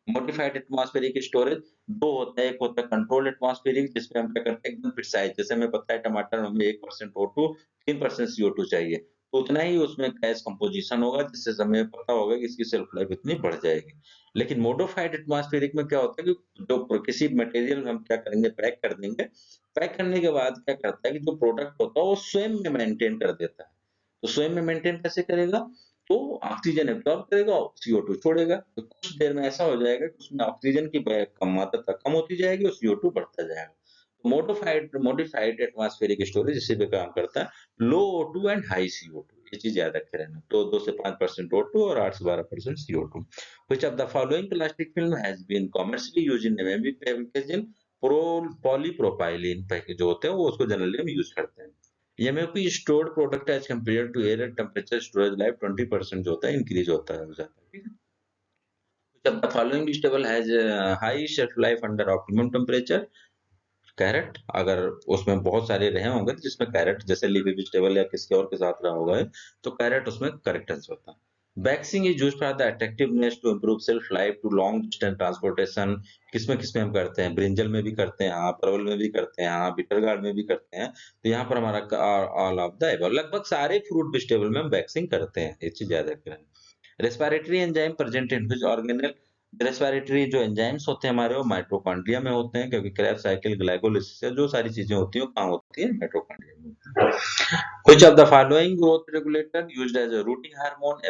मॉडिफाइड एटमॉस्फेरिक स्टोरेज दो होता है, एक होता है कंट्रोल्ड एटमॉस्फेरिक जिसमें हम क्या करते हैं एकदम प्रिसाइज, जैसे हमें पता है टमाटर में हमें 1% O2 3% CO2 चाहिए, तो उतना ही उसमें गैस कंपोजिशन होगा जिससे हमें पता होगा कि इसकी शेल्फ लाइफ इतनी बढ़ जाएगी। लेकिन मॉडिफाइड एटमॉस्फेरिक में क्या होता है कि जो किसी मटेरियल हम क्या करेंगे पैक कर देंगे, पैक करने के बाद क्या करता है कि जो प्रोडक्ट होता है वो स्वयं में मेंटेन कर देता है। तो स्वयं में मेंटेन कैसे करेगा? तो ऑक्सीजन एब्जॉर्ब करेगा और CO2 छोड़ेगा। तो कुछ देर में ऐसा हो जाएगा कि उसमें ऑक्सीजन की कम मात्रा कम होती जाएगी और CO2 बढ़ता जाएगा। तो मॉडिफाइड एटमॉस्फेरिक स्टोरेज इसी पे काम करता है। लो O2 एंड हाई CO2, ये चीज याद रखे रहना। तो 2 से 5% O2 और 8 से 12% CO2। Which of the following plastic film has been commercially used in MMA packaging? Polypropylene package जो होते हैं वो उसको जनरली हम यूज करते हैं। MOP stored product as compare to air at temperature storage life 20% जो होता है इंक्रीज होता है हो जाता है, ठीक है। जब the following vegetable has high shelf life under optimum temperature? Carrot, अगर उसमें बहुत सारे रहे होंगे तो जिसमें कैरेट जैसे लीफी वेजिटेबल या किसी और के साथ रहा होगा तो कैरेट उसमें करेक्ट आंसर होता है। Waxing is used for the attractiveness to improve shelf life to long distance transportation. किसमें हम करते हैं? ब्रिंजल में भी करते हैं हाँ, परवल में भी करते हैं हाँ, बिटर गार्ड में भी करते हैं। तो यहाँ पर हमारा ऑल ऑफ द एबव, लगभग सारे फ्रूट वेजिटेबल में हम वैक्सिंग करते हैं, ये चीज याद रखें। Respiratory enzyme present in which organelle? Respiratory जो एंजाइम्स होते हैं हमारे वो माइटोकॉन्ड्रिया में होते हैं, क्योंकि क्रेब्स साइकिल ग्लाइकोलिसिस जो सारी चीजें होती हैं वो कहाँ होती है? माइटोकॉन्ड्रिया में होती है। Which of the following growth regulator used as a rooting hormone?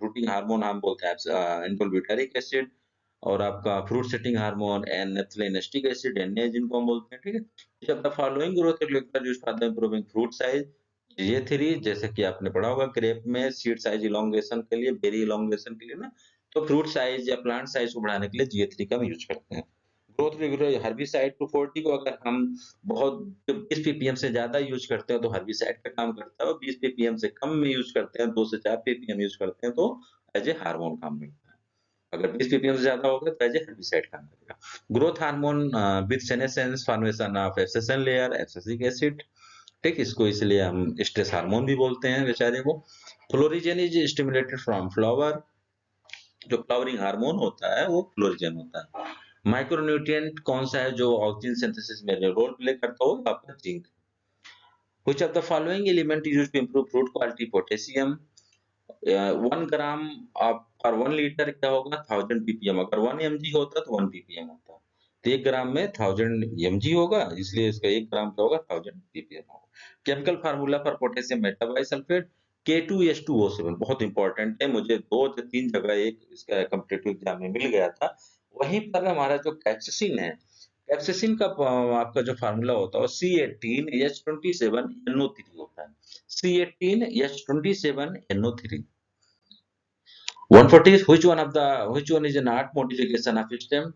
Rooting hormone हम बोलते हैं एंडोल्ब्यूटारिक एसिड, और आपका fruit setting hormone an ethyleneacetic acid an जिनको हम बोलते हैं, ठीक है। Which of the following growth regulator used for the improving fruit size? ये थ्री, जैसे कि आपने पढ़ा होगा क्रेप में सीड साइज इलोंगेशन के लिए, बेरी इलोंगेशन के लिए ना, तो फ्रूट साइज या प्लांट साइज को बढ़ाने के लिए GA3 का हम यूज करते हैं। ग्रोथ रेगुलेटर हर्बिसाइड 240 को अगर हम बहुत 20 ppm से ज्यादा यूज करते हैं तो हर्बिसाइड का काम करता है, और 20 ppm से कम में यूज करते हैं 2 से 4 ppm यूज करते हैं तो एज ए हार्मोन काम करता है। अगर 20 ppm से ज्यादा होगा तो एज ए हर्बिसाइड काम करेगा। Growth hormone with senescence formation of abscission layer abscisic acid, ठीक, इसको इसलिए हम स्ट्रेस हार्मोन भी बोलते हैं बेचारे को। Florigen is stimulated from flower, जो फ्लावरिंग हार्मोन होता है वो फ्लोरिजन होता है। माइक्रोन्यूट्रिएंट कौन सा है जो ऑक्सीजन सिंथेसिस में रोल प्ले करता हो? आपका जिंक। Which of the following element is used to improve fruit quality? Potassium. 1 gram पर 1 लीटर क्या होगा? 1000 ppm, अगर 1 mg होता तो 1 ppm होता, तो 1 ग्राम में 1000 mg होगा, इसलिए इसका 1 ग्राम क्या होगा? 1000 ppm होगा। Chemical formula for potassium metabisulphite? K2H2O7, बहुत इंपॉर्टेंट है, मुझे 2 से 3 जगह एक इसका कॉम्पिटिटिव एग्जाम में मिल गया था। वहीं पर हमारा जो कैप्सिसिन है, कैप्सिसिन का आपका जो फार्मूला होता है C18H27NO3 होता है। C18H27NO3। 140 which one is not modification of stem?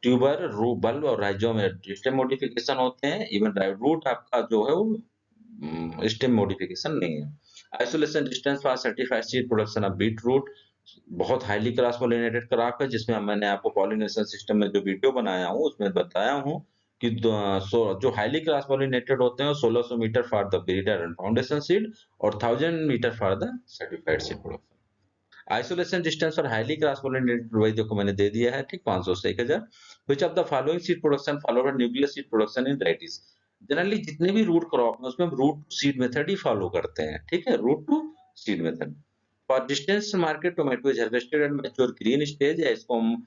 Tuber, bulb और राइजोम स्टेम मॉडिफिकेशन होते हैं, इवन रूट आपका जो है वो स्टेम मॉडिफिकेशन नहीं है। Isolation distance for certified seed production of beetroot, बहुत हाईली क्रॉस पॉलिनेटेड क्रॉप है, जिसमें मैंने आपको पॉलिनेशन सिस्टम में जो वीडियो बनाया हूँ उसमें बताया हूँ कि जो हाईली क्रॉस पॉलिनेटेड होते हैं 1600 metre for the breeder and foundation seed और 1000 metre for the certified seed production. Isolation distance और हाईली क्रॉस पोलिनेटेड वही देखो मैंने दे दिया है, ठीक, 500 से 1000। Which of the following seed production follow by nuclear seed production in varieties? Generally जितने भी रूट क्रॉप है उसमें हम रूट टू सीड मेथड ही फॉलो करते हैं, ठीक है, root to seed method. For distance market tomato is harvested and mature green stage है, इसको हम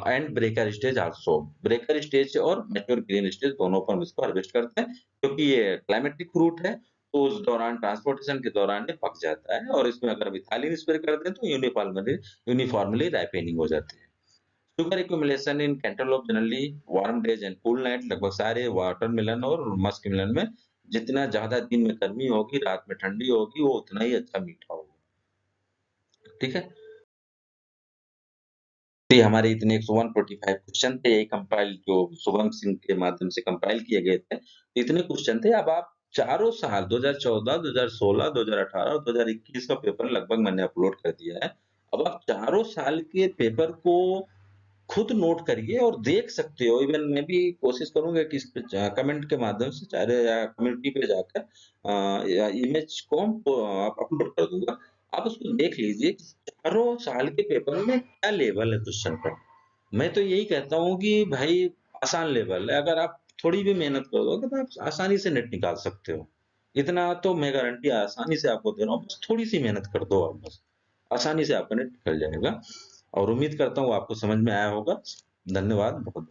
and breaker stage also, breaker stage और मैच्योर ग्रीन स्टेज दोनों पर हम इसको हार्वेस्ट करते हैं, क्योंकि ये क्लाइमेटिक फ्रूट है तो उस दौरान ट्रांसपोर्टेशन के दौरान ये पक जाता है, और इसमें अगर मिथाइलिन स्प्रे कर दें तो यूनिफॉर्मली राइपेनिंग हो जाती है। Sugar accumulation in cantaloupe generally warm days and cool night, लगभग सारे वाटरमेलन और मस्कमेलन में जितना ज्यादा दिन में गर्मी होगी, रात में ठंडी होगी, वो उतना ही अच्छा मीठा होगा। ठीक है। तो ये हमारे इतने 145 क्वेश्चन थे, यही कंपाइल जो शुभम सिंह के माध्यम से कंपाइल किए गए थे। तो इतने क्वेश्चन थे। अब आप चारों साल 2014, 2016, 2018 और 2021 का पेपर लगभग मैंने अपलोड कर दिया है। अब आप चारों साल के पेपर को खुद नोट करिए और देख सकते हो। इवन मैं भी कोशिश करूंगा कि इस पे कमेंट के माध्यम से चाहे या कम्युनिटी पे जाकर या इमेज को आप अपलोड कर दूंगा। आप उसको देख लीजिए कि चारों साल के पेपर में क्या लेवल है क्वेश्चन का। मैं तो यही कहता हूँ कि भाई आसान लेवल है। अगर आप थोड़ी भी मेहनत करोगे तो आप आसानी से नेट निकाल सकते हो। इतना तो मैं गारंटी आसानी से आपको दे रहा हूँ। बस थोड़ी सी मेहनत कर दो आप बस। आसानी से आपका नेट निकल जाएगा। और उम्मीद करता हूँ आपको समझ में आया होगा। धन्यवाद बहुत।